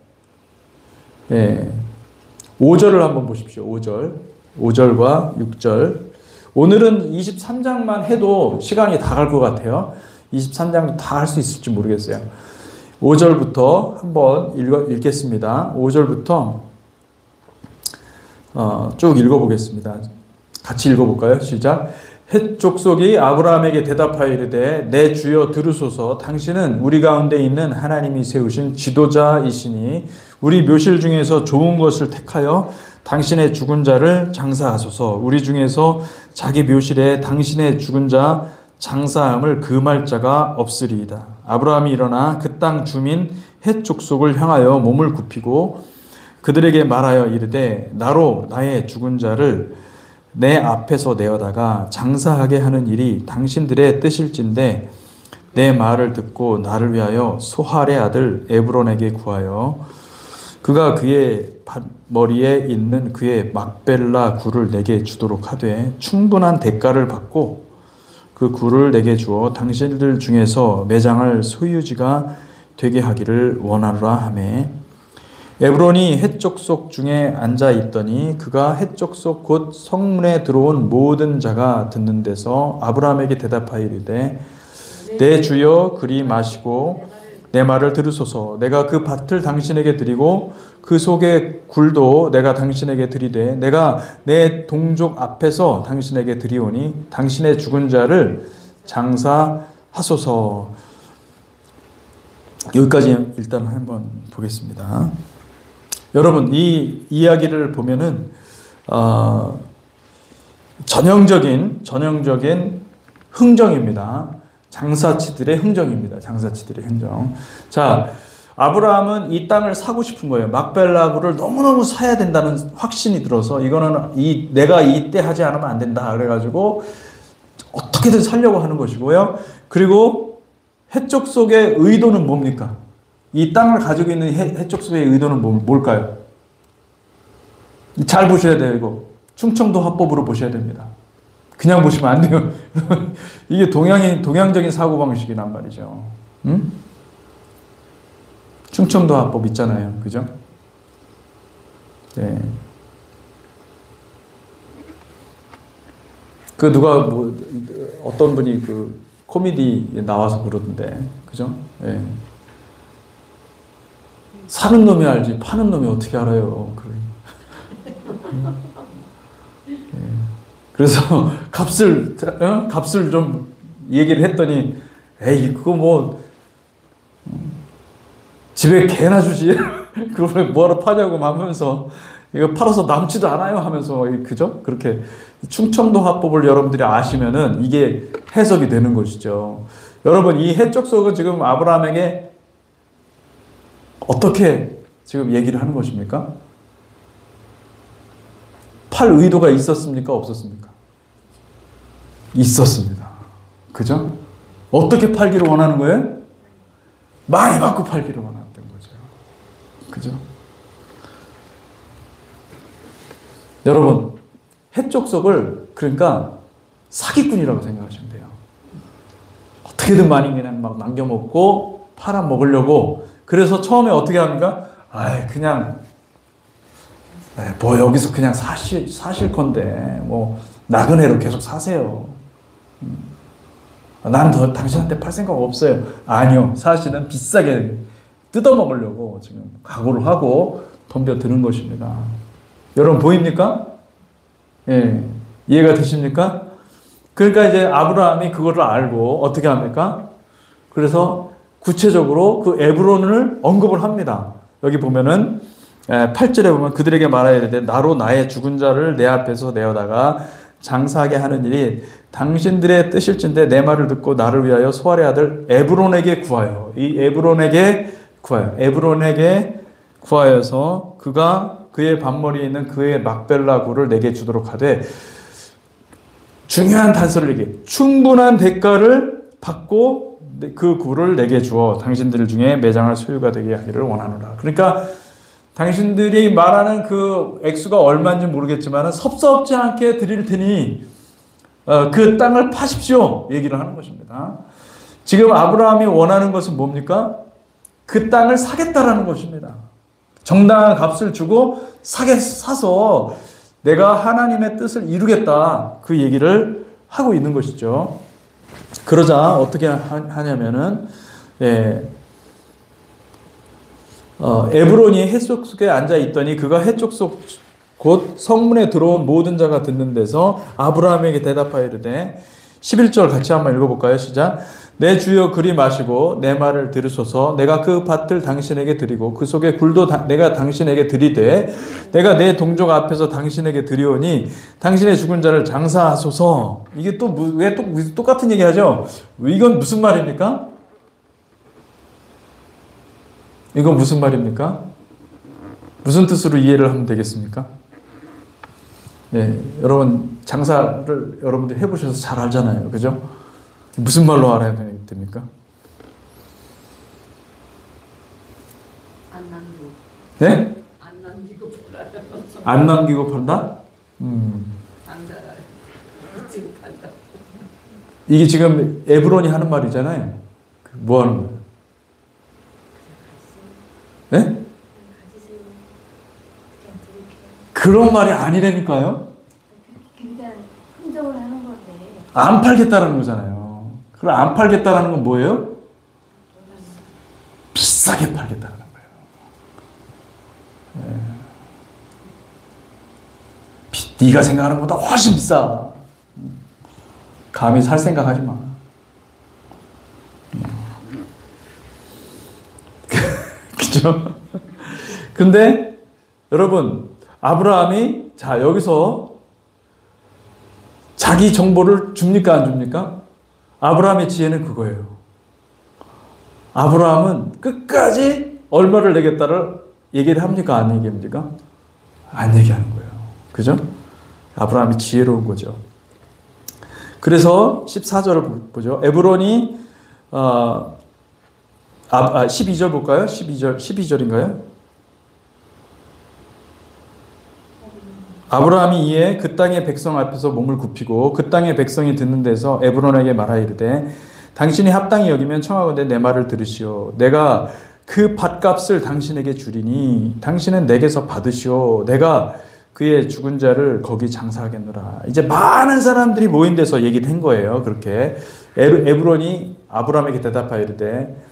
5절을 한번 보십시오. 5절과 6절. 오늘은 23장만 해도 시간이 다 갈 것 같아요. 23장 다 할 수 있을지 모르겠어요. 5절부터 한번 읽겠습니다. 5절부터 쭉 읽어보겠습니다. 같이 읽어볼까요? 시작. 헷 족속이 아브라함에게 대답하여 이르되 내 주여 들으소서. 당신은 우리 가운데 있는 하나님이 세우신 지도자이시니 우리 묘실 중에서 좋은 것을 택하여 당신의 죽은 자를 장사하소서. 우리 중에서 자기 묘실에 당신의 죽은 자 장사함을 금할 자가 없으리이다. 아브라함이 일어나 그 땅 주민 헷 족속을 향하여 몸을 굽히고 그들에게 말하여 이르되 나로 나의 죽은 자를 내 앞에서 내어다가 장사하게 하는 일이 당신들의 뜻일진데 내 말을 듣고 나를 위하여 소할의 아들 에브론에게 구하여 그가 그의 머리에 있는 그의 막벨라 굴을 내게 주도록 하되 충분한 대가를 받고 그 굴을 내게 주어 당신들 중에서 매장할 소유지가 되게 하기를 원하노라 하매 에브론이 헷 족속 중에 앉아 있더니 그가 헷 족속 곧 성문에 들어온 모든 자가 듣는 데서 아브라함에게 대답하여 이르되 내 주여 그리 마시고 내 말을 들으소서. 내가 그 밭을 당신에게 드리고 그 속의 굴도 내가 당신에게 드리되 내가 내 동족 앞에서 당신에게 드리오니 당신의 죽은 자를 장사하소서. 여기까지 일단 한번 보겠습니다. 여러분 이 이야기를 보면은 전형적인 흥정입니다. 장사치들의 흥정입니다. 장사치들의 흥정. 자, 아브라함은 이 땅을 사고 싶은 거예요. 막벨라굴을 너무너무 사야 된다는 확신이 들어서 이거는 내가 이때 하지 않으면 안 된다. 그래가지고 어떻게든 살려고 하는 것이고요. 그리고 해쪽 속의 의도는 뭡니까? 이 땅을 가지고 있는 해쪽 속의 의도는 뭘까요? 잘 보셔야 돼요. 이거 충청도 화법으로 보셔야 됩니다. 그냥 보시면 안 돼요. 이게 동양적인 사고방식이란 말이죠. 응? 충청도 화법 있잖아요. 그죠? 네. 어떤 분이 그 코미디에 나와서 그러던데. 그죠? 네. 사는 놈이 알지, 파는 놈이 어떻게 알아요. 네. 그래서 값을 좀 얘기를 했더니, 에이, 그거 뭐, 집에 개나 주지. 그걸 뭐하러 파냐고 하면서, 이거 팔아서 남지도 않아요 하면서, 그죠? 그렇게 충청도 화법을 여러분들이 아시면은 이게 해석이 되는 것이죠. 여러분, 이 해적속은 지금 아브라함에게 어떻게 지금 얘기를 하는 것입니까? 팔 의도가 있었습니까? 없었습니까? 있었습니다. 그죠? 어떻게 팔기를 원하는 거예요? 많이 받고 팔기를 원했던 거죠. 그죠? 여러분, 해적속을 그러니까 사기꾼이라고 생각하시면 돼요. 어떻게든 많이 그냥 막 남겨먹고 팔아먹으려고. 그래서 처음에 어떻게 합니까? 그냥 뭐 여기서 그냥 사실 건데 뭐 나그네로 계속 사세요. 난 더 당신한테 팔 생각 없어요. 아니요. 사실은 비싸게 뜯어먹으려고 지금 각오를 하고 덤벼드는 것입니다. 여러분 보입니까? 예. 이해가 되십니까? 그러니까 이제 아브라함이 그거를 알고 어떻게 합니까? 그래서 구체적으로 그 에브론을 언급을 합니다. 여기 보면은 8절에 보면 그들에게 말하야 되되 나로 나의 죽은 자를 내 앞에서 내어다가 장사하게 하는 일이 당신들의 뜻일진데 내 말을 듣고 나를 위하여 소알의 아들 에브론에게 구하여. 이 에브론에게 구하여. 에브론에게 구하여서 그가 그의 밭머리에 있는 그의 막벨라 굴을 내게 주도록 하되 중요한 단서를 얘기해. 충분한 대가를 받고 그 굴을 내게 주어 당신들 중에 매장할 소유가 되게 하기를 원하노라. 그러니까 당신들이 말하는 그 액수가 얼마인지 모르겠지만 섭섭지 않게 드릴 테니 그 땅을 파십시오 얘기를 하는 것입니다. 지금 아브라함이 원하는 것은 뭡니까? 그 땅을 사겠다라는 것입니다. 정당한 값을 주고 사서 내가 하나님의 뜻을 이루겠다 그 얘기를 하고 있는 것이죠. 그러자 어떻게 하냐면은 에브론이 해쪽 속에 앉아 있더니 그가 해쪽 속 곧 성문에 들어온 모든 자가 듣는 데서 아브라함에게 대답하여 이르되 11절 같이 한번 읽어볼까요? 시작. 내 주여 그리 마시고 내 말을 들으소서. 내가 그 밭을 당신에게 드리고 그 속에 굴도 내가 당신에게 드리되 내가 내 동족 앞에서 당신에게 드리오니 당신의 죽은 자를 장사하소서. 이게 또 왜 똑같은 얘기하죠? 이건 무슨 말입니까? 이건 무슨 말입니까? 무슨 뜻으로 이해를 하면 되겠습니까? 네, 여러분 장사를 여러분들 해보셔서 잘 알잖아요, 그죠? 무슨 말로 알아야 됩니까?
안 남기고.
네?
안 남기고 팔아요.
안 남기고 판다?
장사를 지금 판다.
이게 지금 에브론이 하는 말이잖아요. 뭐 하는 거예요? 네? 그런 말이 아니라니까요.
그러니까 흥정을 하는 건데.
안 팔겠다라는 거잖아요. 그럼 안 팔겠다라는 건 뭐예요? 비싸게 팔겠다는 거예요. 네가 생각하는 것보다 훨씬 비싸. 감히 살 생각하지 마. 그죠? 근데 여러분 아브라함이 자 여기서 자기 정보를 줍니까 안 줍니까? 아브라함의 지혜는 그거예요. 아브라함은 끝까지 얼마를 내겠다를 얘기를 합니까? 안 얘기합니까? 안 얘기하는 거예요. 그죠? 아브라함이 지혜로운 거죠. 그래서 14절을 보죠. 에브론이 12절 볼까요? 12절인가요? 아브라함이 이에 그 땅의 백성 앞에서 몸을 굽히고 그 땅의 백성이 듣는 데서 에브론에게 말하이르되 당신이 합당히 여기면 청하건대 내 말을 들으시오. 내가 그 밭값을 당신에게 주리니 당신은 내게서 받으시오. 내가 그의 죽은 자를 거기 장사하겠노라. 이제 많은 사람들이 모인 데서 얘기를 한 거예요. 그렇게 에브론이 아브라함에게 대답하이르되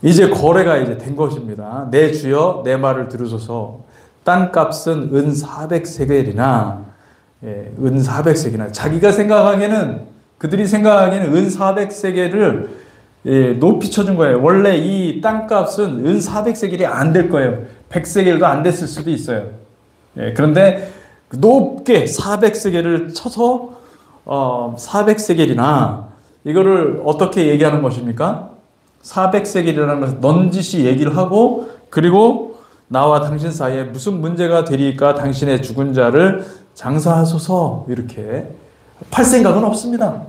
이제 거래가 이제 된 것입니다. 내 주여 내 말을 들으소서. 땅값은 은 400세겔이나 예, 은 400세겔이나 자기가 생각하기에는 그들이 생각하기에는 은 400세겔을 예, 높이 쳐준 거예요. 원래 이 땅값은 은 400세겔이 안 될 거예요. 100세겔도 안 됐을 수도 있어요. 예, 그런데 높게 400세겔을 쳐서 400세겔이나 이거를 어떻게 얘기하는 것입니까? 400세겔이라는 것을 넌지시 얘기를 하고 그리고 나와 당신 사이에 무슨 문제가 되리까 당신의 죽은 자를 장사하소서 이렇게 팔 생각은 없습니다.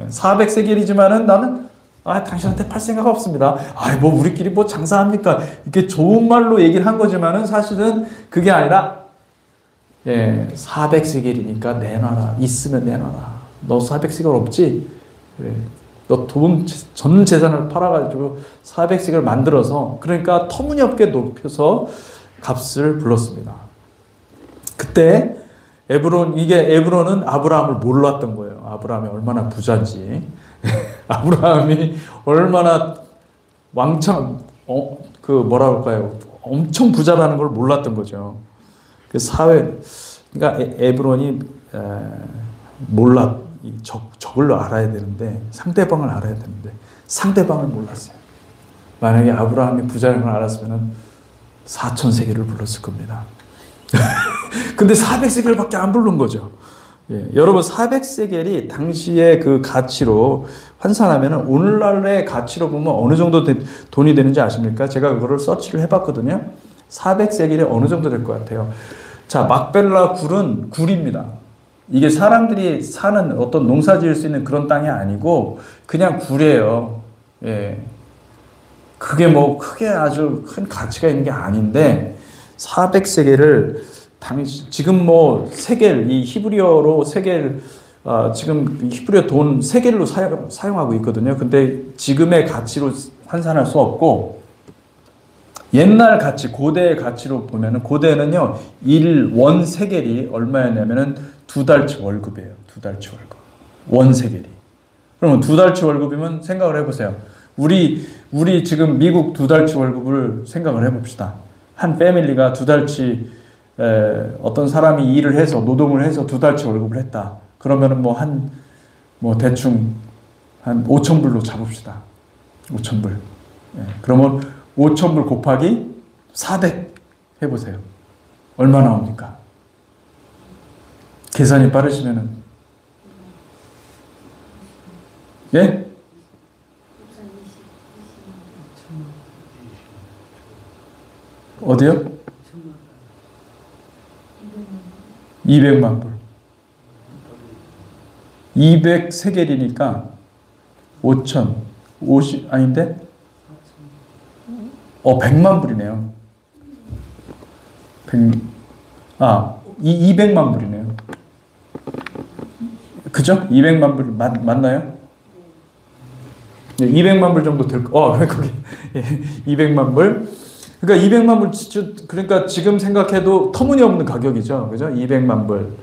400세겔이지만은 나는 당신한테 팔 생각 없습니다. 뭐 우리끼리 뭐 장사합니까? 이렇게 좋은 말로 얘기를 한 거지만은 사실은 그게 아니라 400세겔이니까 내놔라. 있으면 내놔라. 너 400세겔 없지? 그래. 너 돈, 전 재산을 팔아가지고 400세겔 만들어서 그러니까 터무니없게 높여서 값을 불렀습니다. 그때 에브론은 아브라함을 몰랐던 거예요. 아브라함이 얼마나 부자인지. 아브라함이 얼마나 왕창, 뭐라 그럴까요? 엄청 부자라는 걸 몰랐던 거죠. 그 그러니까 에브론이 적을 알아야 되는데, 상대방을 알아야 되는데, 상대방을 몰랐어요. 만약에 아브라함이 부자인 걸 알았으면 4,000세겔을 불렀을 겁니다. 근데 400세겔밖에 안 부른 거죠. 예, 여러분 400세겔이 당시의 그 가치로 환산하면 오늘날의 가치로 보면 어느 정도 돈이 되는지 아십니까? 제가 그거를 서치를 해봤거든요. 400세겔이 어느 정도 될 것 같아요. 자, 막벨라 굴은 굴입니다. 이게 사람들이 사는 어떤 농사 지을 수 있는 그런 땅이 아니고 그냥 굴이에요. 예. 그게 뭐 크게 아주 큰 가치가 있는 게 아닌데 400세겔을 지금 뭐 세겔, 이 히브리어로 세겔, 지금 히브리어 돈 세겔로 사용하고 있거든요. 근데 지금의 가치로 환산할 수 없고 옛날 가치, 고대의 가치로 보면은 고대는요, 1원 세겔이 얼마였냐면은 2달치 월급이에요. 2달치 월급. 원 세겔이. 그러면 2달치 월급이면 생각을 해보세요. 우리 지금 미국 2달치 월급을 생각을 해봅시다. 한 패밀리가 2달치, 어떤 사람이 일을 해서, 노동을 해서 2달치 월급을 했다. 그러면은 대충 한 5,000불로 잡읍시다. 5,000불. 예, 그러면 5,000불 곱하기 400 해보세요. 얼마 나옵니까? 계산이 빠르시면은. 예? 어디요? 200만 불. 200세겔이니까 5천, 50, 아닌데? 100만 불이네요. 200만 불이네요. 그죠? 200만 불 맞나요? 200만 불 정도 될 거기 200만 불. 그러니까 200만 불, 그러니까 지금 생각해도 터무니없는 가격이죠. 그죠? 200만 불.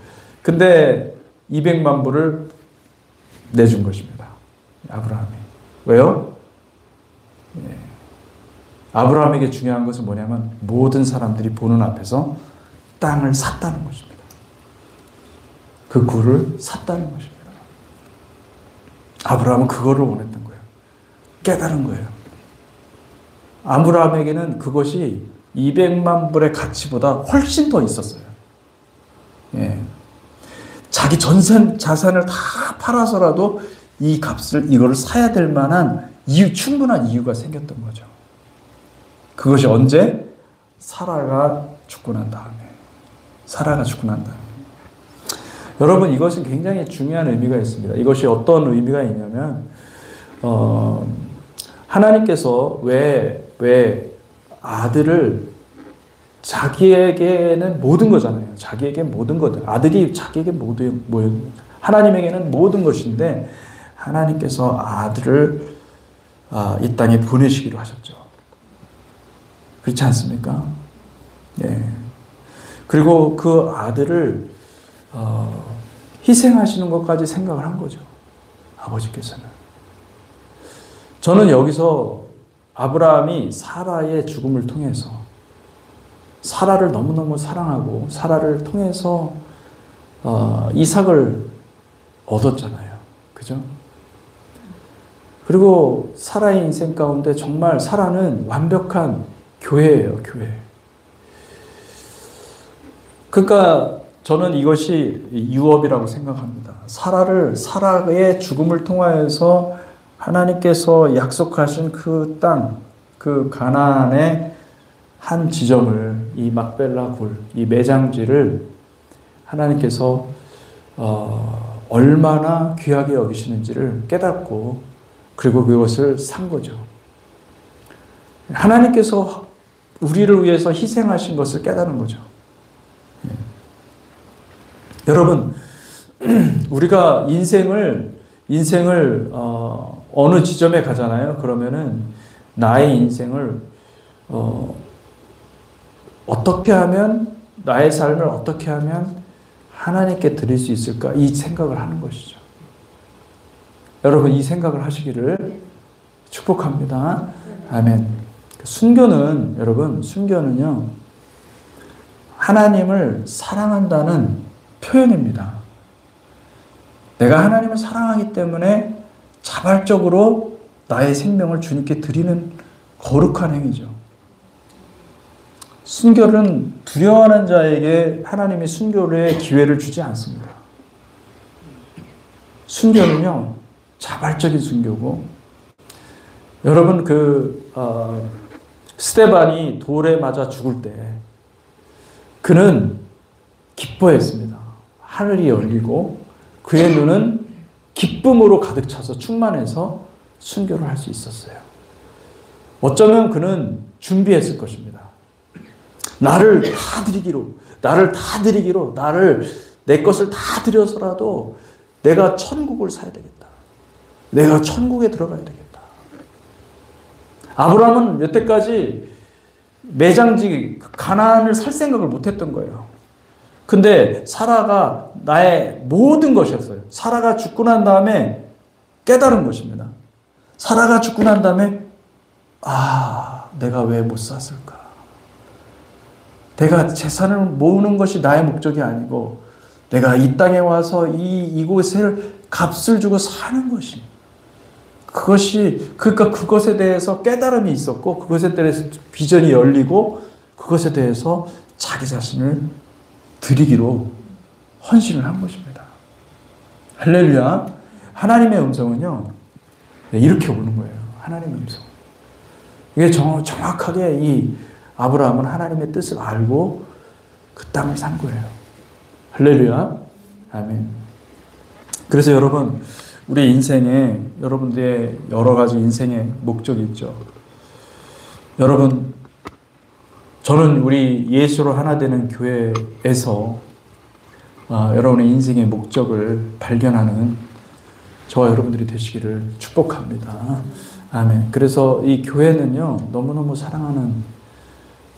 근데 200만 불을 내준 것입니다. 아브라함이. 왜요? 아브라함에게 중요한 것은 뭐냐면 모든 사람들이 보는 앞에서 땅을 샀다는 것입니다. 그 굴을 샀다는 것입니다. 아브라함은 그거를 원했던 거예요. 깨달은 거예요. 아브라함에게는 그것이 200만 불의 가치보다 훨씬 더 있었어요. 예. 자기 전산 자산을 다 팔아서라도 이거를 사야 될 만한 충분한 이유가 생겼던 거죠. 그것이 언제? 사라가 죽고 난 다음에. 여러분, 이것은 굉장히 중요한 의미가 있습니다. 이것이 어떤 의미가 있냐면, 하나님께서 왜 아들을 자기에게는 모든 거잖아요. 자기에게 모든 것. 아들이 자기에게 하나님에게는 모든 것인데, 하나님께서 아들을 이 땅에 보내시기로 하셨죠. 그렇지 않습니까? 예. 그리고 그 아들을 희생하시는 것까지 생각을 한 거죠. 아버지께서는. 저는 여기서 아브라함이 사라의 죽음을 통해서 사라를 너무너무 사랑하고 사라를 통해서 이삭을 얻었잖아요. 그죠? 그리고 사라의 인생 가운데 정말 사라는 완벽한 교회예요, 교회. 그러니까 저는 이것이 유업이라고 생각합니다. 사라의 죽음을 통하여서 하나님께서 약속하신 그 땅, 그 가나안의 한 지점을, 이 막벨라 굴, 이 매장지를 하나님께서 얼마나 귀하게 여기시는지를 깨닫고, 그리고 그것을 산 거죠. 하나님께서 우리를 위해서 희생하신 것을 깨닫는 거죠. 여러분, 우리가 인생을 어느 지점에 가잖아요. 그러면은 나의 인생을 어떻게 하면, 나의 삶을 어떻게 하면 하나님께 드릴 수 있을까? 이 생각을 하는 것이죠. 여러분, 이 생각을 하시기를 축복합니다. 아멘. 순교는, 여러분, 순교는요, 하나님을 사랑한다는 표현입니다. 내가 하나님을 사랑하기 때문에 자발적으로 나의 생명을 주님께 드리는 거룩한 행위죠. 순교는 두려워하는 자에게 하나님이 순교의 기회를 주지 않습니다. 순교는요, 자발적인 순교고, 여러분, 스데반이 돌에 맞아 죽을 때 그는 기뻐했습니다. 하늘이 열리고 그의 눈은 기쁨으로 가득 차서 충만해서 순교를 할 수 있었어요. 어쩌면 그는 준비했을 것입니다. 나를 다 드리기로, 내 것을 다 드려서라도 내가 천국을 사야 되겠다. 내가 천국에 들어가야 되겠다. 아브라함은 여태까지 매장지 가나안을 살 생각을 못했던 거예요. 근데 사라가 나의 모든 것이었어요. 사라가 죽고 난 다음에 깨달은 것입니다. 사라가 죽고 난 다음에 내가 왜 못 샀을까? 내가 재산을 모으는 것이 나의 목적이 아니고 내가 이 땅에 와서 이곳을 값을 주고 사는 것이, 그러니까 그것에 대해서 깨달음이 있었고, 그것에 대해서 비전이 열리고, 그것에 대해서 자기 자신을 드리기로 헌신을 한 것입니다. 할렐루야. 하나님의 음성은요, 이렇게 오는 거예요. 하나님의 음성. 이게 정확하게 이 아브라함은 하나님의 뜻을 알고 그 땅을 산 거예요. 할렐루야. 아멘. 그래서 여러분, 우리 인생에, 여러분들의 여러 가지 인생의 목적이 있죠. 여러분, 저는 우리 예수로 하나 되는 교회에서 여러분의 인생의 목적을 발견하는 저와 여러분들이 되시기를 축복합니다. 아멘. 그래서 이 교회는요, 너무너무 사랑하는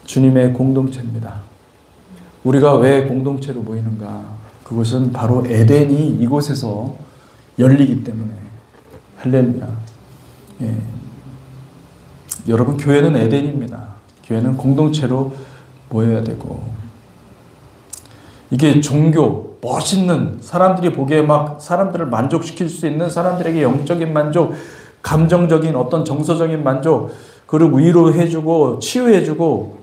주님의 공동체입니다. 우리가 왜 공동체로 모이는가? 그것은 바로 에덴이 이곳에서 열리기 때문에. 할렐루야. 예. 여러분, 교회는 에덴입니다. 교회는 공동체로 모여야 되고, 이게 종교, 멋있는, 사람들이 보기에 막 사람들을 만족시킬 수 있는, 사람들에게 영적인 만족, 감정적인 어떤 정서적인 만족, 그를 위로해주고 치유해주고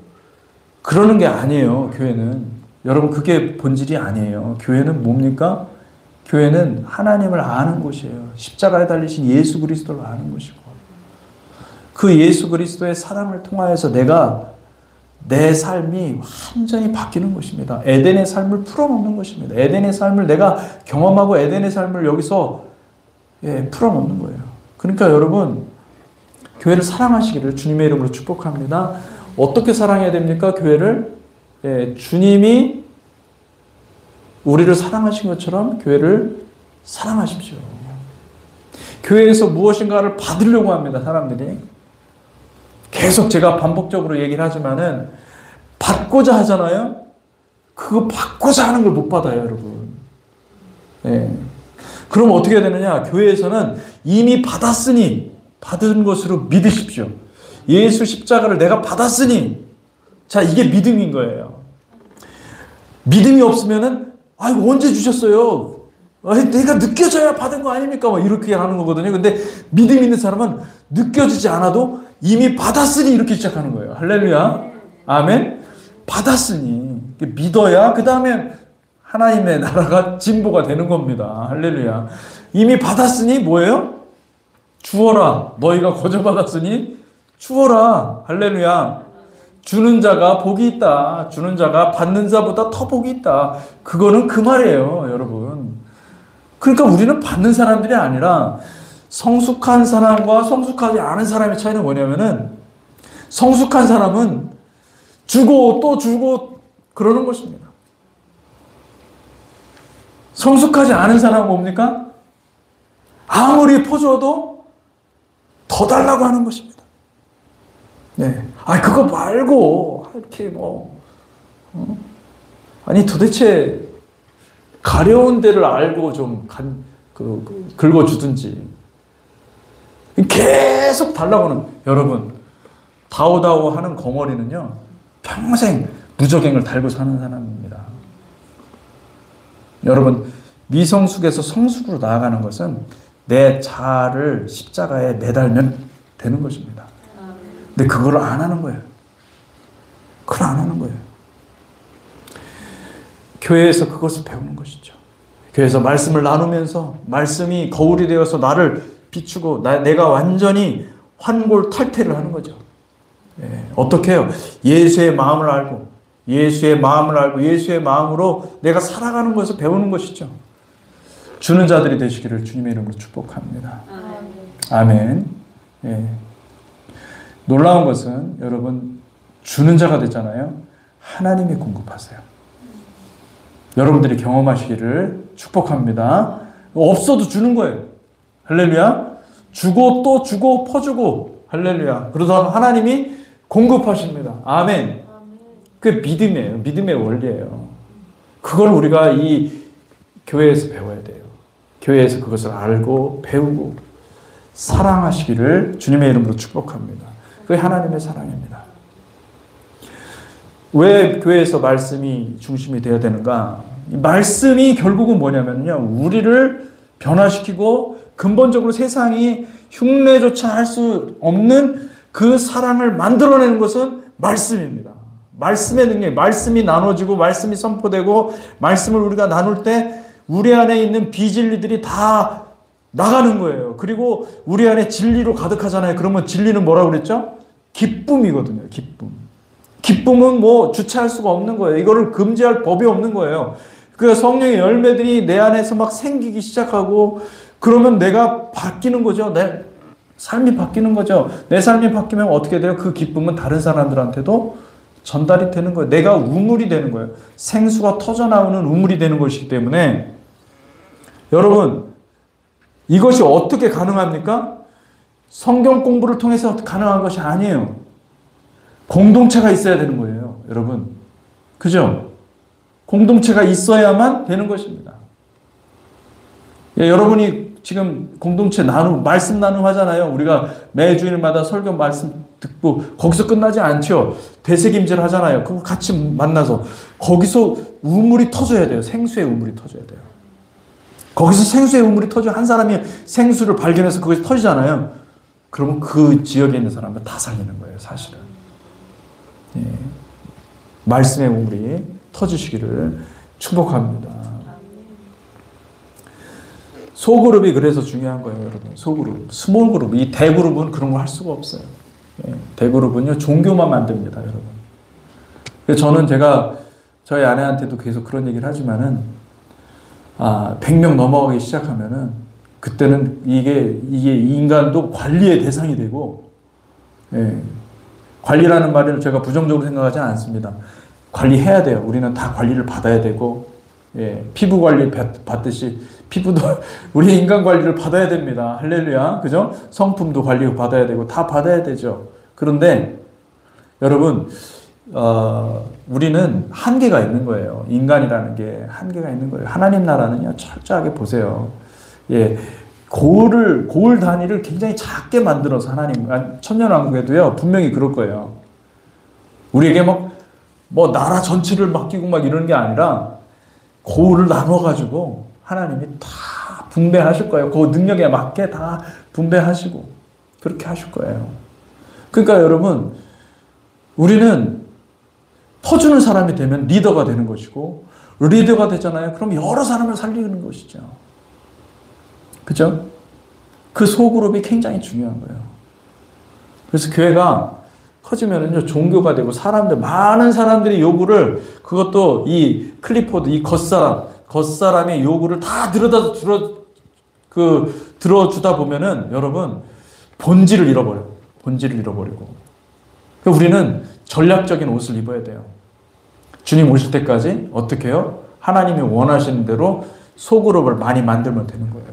그러는 게 아니에요. 교회는, 여러분, 그게 본질이 아니에요. 교회는 뭡니까? 교회는 하나님을 아는 곳이에요. 십자가에 달리신 예수 그리스도를 아는 곳이고, 그 예수 그리스도의 사랑을 통하여서 내 삶이 완전히 바뀌는 것입니다. 에덴의 삶을 풀어놓는 것입니다. 에덴의 삶을 내가 경험하고 에덴의 삶을 여기서 풀어놓는 거예요. 그러니까 여러분, 교회를 사랑하시기를 주님의 이름으로 축복합니다. 어떻게 사랑해야 됩니까? 교회를 주님이 우리를 사랑하신 것처럼 교회를 사랑하십시오. 교회에서 무엇인가를 받으려고 합니다. 사람들이 계속, 제가 반복적으로 얘기를 하지만은, 받고자 하잖아요. 그거 받고자 하는 걸 못 받아요, 여러분. 그럼 어떻게 되느냐? 교회에서는 이미 받았으니 받은 것으로 믿으십시오. 예수 십자가를 내가 받았으니, 자, 이게 믿음인 거예요. 믿음이 없으면은 아이고, 언제 주셨어요? 아니, 내가 느껴져야 받은 거 아닙니까? 막 이렇게 하는 거거든요. 근데 믿음 있는 사람은 느껴지지 않아도 이미 받았으니 이렇게 시작하는 거예요. 할렐루야. 아멘. 받았으니. 믿어야 그 다음에 하나님의 나라가 진보가 되는 겁니다. 할렐루야. 이미 받았으니 뭐예요? 주어라. 너희가 거저받았으니 주어라. 할렐루야. 주는 자가 복이 있다. 주는 자가 받는 자보다 더 복이 있다. 그거는 그 말이에요, 여러분. 그러니까 우리는 받는 사람들이 아니라 성숙한 사람과 성숙하지 않은 사람의 차이는 뭐냐면은 성숙한 사람은 주고 또 주고 그러는 것입니다. 성숙하지 않은 사람은 뭡니까? 아무리 퍼줘도 더 달라고 하는 것입니다. 네. 아, 그거 말고, 이렇게 아니, 도대체, 가려운 데를 알고 좀, 긁어주든지. 계속 달라고 하는, 여러분, 다오다오 하는 거머리는요, 평생 무적행을 달고 사는 사람입니다. 여러분, 미성숙에서 성숙으로 나아가는 것은 내 자아를 십자가에 매달면 되는 것입니다. 근데 그걸 안 하는 거예요. 그걸 안 하는 거예요. 교회에서 그것을 배우는 것이죠. 교회에서 말씀을 나누면서 말씀이 거울이 되어서 나를 비추고 내가 완전히 환골탈태를 하는 거죠. 예, 어떻게 해요? 예수의 마음을 알고 예수의 마음으로 내가 살아가는 것을 배우는 것이죠. 주는 자들이 되시기를 주님의 이름으로 축복합니다. 아멘. 예. 놀라운 것은 여러분 주는 자가 됐잖아요. 하나님이 공급하세요. 여러분들이 경험하시기를 축복합니다. 없어도 주는 거예요. 할렐루야. 주고 또 주고 퍼주고 할렐루야. 그러다 하나님이 공급하십니다. 아멘. 그게 믿음이에요. 믿음의 원리예요. 그걸 우리가 이 교회에서 배워야 돼요. 교회에서 그것을 알고 배우고 사랑하시기를 주님의 이름으로 축복합니다. 그게 하나님의 사랑입니다. 왜 교회에서 말씀이 중심이 되어야 되는가? 이 말씀이 결국은 뭐냐면요. 우리를 변화시키고 근본적으로 세상이 흉내조차 할 수 없는 그 사랑을 만들어내는 것은 말씀입니다. 말씀의 능력, 말씀이 나눠지고 말씀이 선포되고 말씀을 우리가 나눌 때 우리 안에 있는 비진리들이 다 나가는 거예요. 그리고 우리 안에 진리로 가득하잖아요. 그러면 진리는 뭐라고 그랬죠? 기쁨이거든요. 기쁨. 기쁨은 뭐 주체할 수가 없는 거예요. 이거를 금지할 법이 없는 거예요. 그 성령의 열매들이 내 안에서 막 생기기 시작하고 그러면 내가 바뀌는 거죠. 내 삶이 바뀌는 거죠. 내 삶이 바뀌면 어떻게 돼요? 그 기쁨은 다른 사람들한테도 전달이 되는 거예요. 내가 우물이 되는 거예요. 생수가 터져나오는 우물이 되는 것이기 때문에 여러분 이것이 어떻게 가능합니까? 성경 공부를 통해서 가능한 것이 아니에요. 공동체가 있어야 되는 거예요. 여러분. 그죠? 공동체가 있어야만 되는 것입니다. 예, 여러분이 지금 공동체 말씀 나눔 하잖아요. 우리가 매주일마다 설교 말씀 듣고 거기서 끝나지 않죠. 되새김질 하잖아요. 그거 같이 만나서 거기서 우물이 터져야 돼요. 생수의 우물이 터져야 돼요. 거기서 생수의 우물이 터져 한 사람이 생수를 발견해서 거기서 터지잖아요. 그러면 그 지역에 있는 사람들 다 살리는 거예요. 사실은. 예. 말씀의 우물이 터지시기를 축복합니다. 소그룹이 그래서 중요한 거예요, 여러분. 소그룹, 스몰 그룹. 이 대그룹은 그런 거 할 수가 없어요. 예. 대그룹은요, 종교만 만듭니다, 여러분. 그래서 저는 제가 저희 아내한테도 계속 그런 얘기를 하지만은, 100명 넘어가기 시작하면은, 그때는 이게 인간도 관리의 대상이 되고, 예. 관리라는 말을 제가 부정적으로 생각하지 않습니다. 관리해야 돼요. 우리는 다 관리를 받아야 되고, 예. 피부 관리 받듯이, 피부도 우리 인간 관리를 받아야 됩니다. 할렐루야. 그죠? 성품도 관리 받아야 되고 다 받아야 되죠. 그런데 여러분 우리는 한계가 있는 거예요. 인간이라는 게 한계가 있는 거예요. 하나님 나라는요. 철저하게 보세요. 예. 고을 단위를 굉장히 작게 만들어서 하나님 천년왕국에도요. 분명히 그럴 거예요. 우리에게 뭐 나라 전체를 맡기고 막 이러는 게 아니라 고울을 나눠가지고 하나님이 다 분배하실 거예요. 그 능력에 맞게 다 분배하시고 그렇게 하실 거예요. 그러니까 여러분, 우리는 퍼주는 사람이 되면 리더가 되는 것이고, 리더가 되잖아요. 그럼 여러 사람을 살리는 것이죠. 그죠? 그 소그룹이 굉장히 중요한 거예요. 그래서 교회가 커지면은요, 종교가 되고 많은 사람들이 요구를, 그것도 이 클리포드, 이 겉사람의 요구를 다 들어주다 보면은 여러분, 본질을 잃어버려요. 본질을 잃어버리고. 우리는 전략적인 옷을 입어야 돼요. 주님 오실 때까지 어떻게 해요? 하나님이 원하시는 대로 소그룹을 많이 만들면 되는 거예요.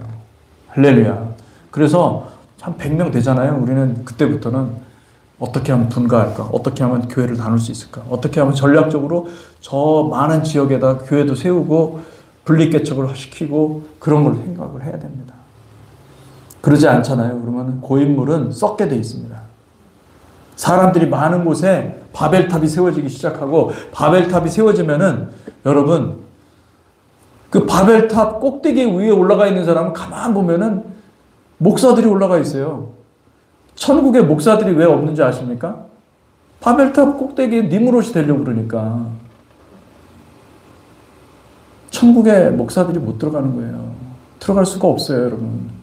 할렐루야. 그래서 한 100명 되잖아요. 우리는 그때부터는 어떻게 하면 분가할까? 어떻게 하면 교회를 나눌 수 있을까? 어떻게 하면 전략적으로 저 많은 지역에다 교회도 세우고 분립개척을 시키고 그런 걸 생각을 해야 됩니다. 그러지 않잖아요. 그러면 고인물은 썩게 돼 있습니다. 사람들이 많은 곳에 바벨탑이 세워지기 시작하고, 바벨탑이 세워지면은 여러분, 그 바벨탑 꼭대기 위에 올라가 있는 사람은 가만 보면은 목사들이 올라가 있어요. 천국에 목사들이 왜 없는지 아십니까? 바벨탑 꼭대기에 니무롯이 되려고 그러니까. 천국에 목사들이 못 들어가는 거예요. 들어갈 수가 없어요, 여러분.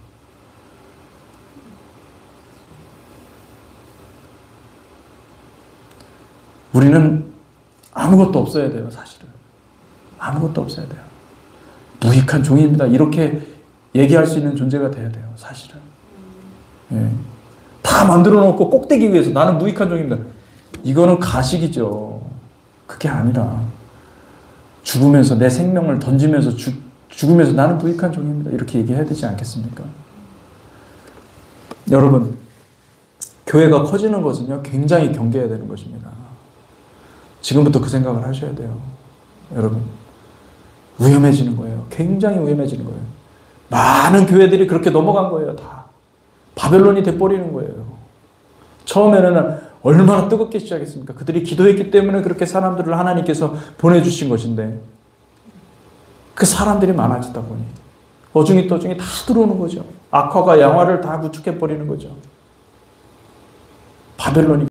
우리는 아무것도 없어야 돼요, 사실은. 아무것도 없어야 돼요. 무익한 종입니다. 이렇게 얘기할 수 있는 존재가 돼야 돼요, 사실은. 예. 다 만들어 놓고 꼭대기 위에서 나는 무익한 종입니다. 이거는 가식이죠. 그게 아니라 죽으면서 내 생명을 던지면서 죽으면서 나는 무익한 종입니다. 이렇게 얘기해야 되지 않겠습니까? 여러분, 교회가 커지는 것은요, 굉장히 경계해야 되는 것입니다. 지금부터 그 생각을 하셔야 돼요. 여러분, 위험해지는 거예요. 굉장히 위험해지는 거예요. 많은 교회들이 그렇게 넘어간 거예요. 다 바벨론이 돼버리는 거예요. 처음에는 얼마나 뜨겁게 시작했습니까? 그들이 기도했기 때문에 그렇게 사람들을 하나님께서 보내주신 것인데, 그 사람들이 많아지다 보니 어중이 떠중이 다 들어오는 거죠. 악화가 양화를 다 구축해버리는 거죠. 바벨론이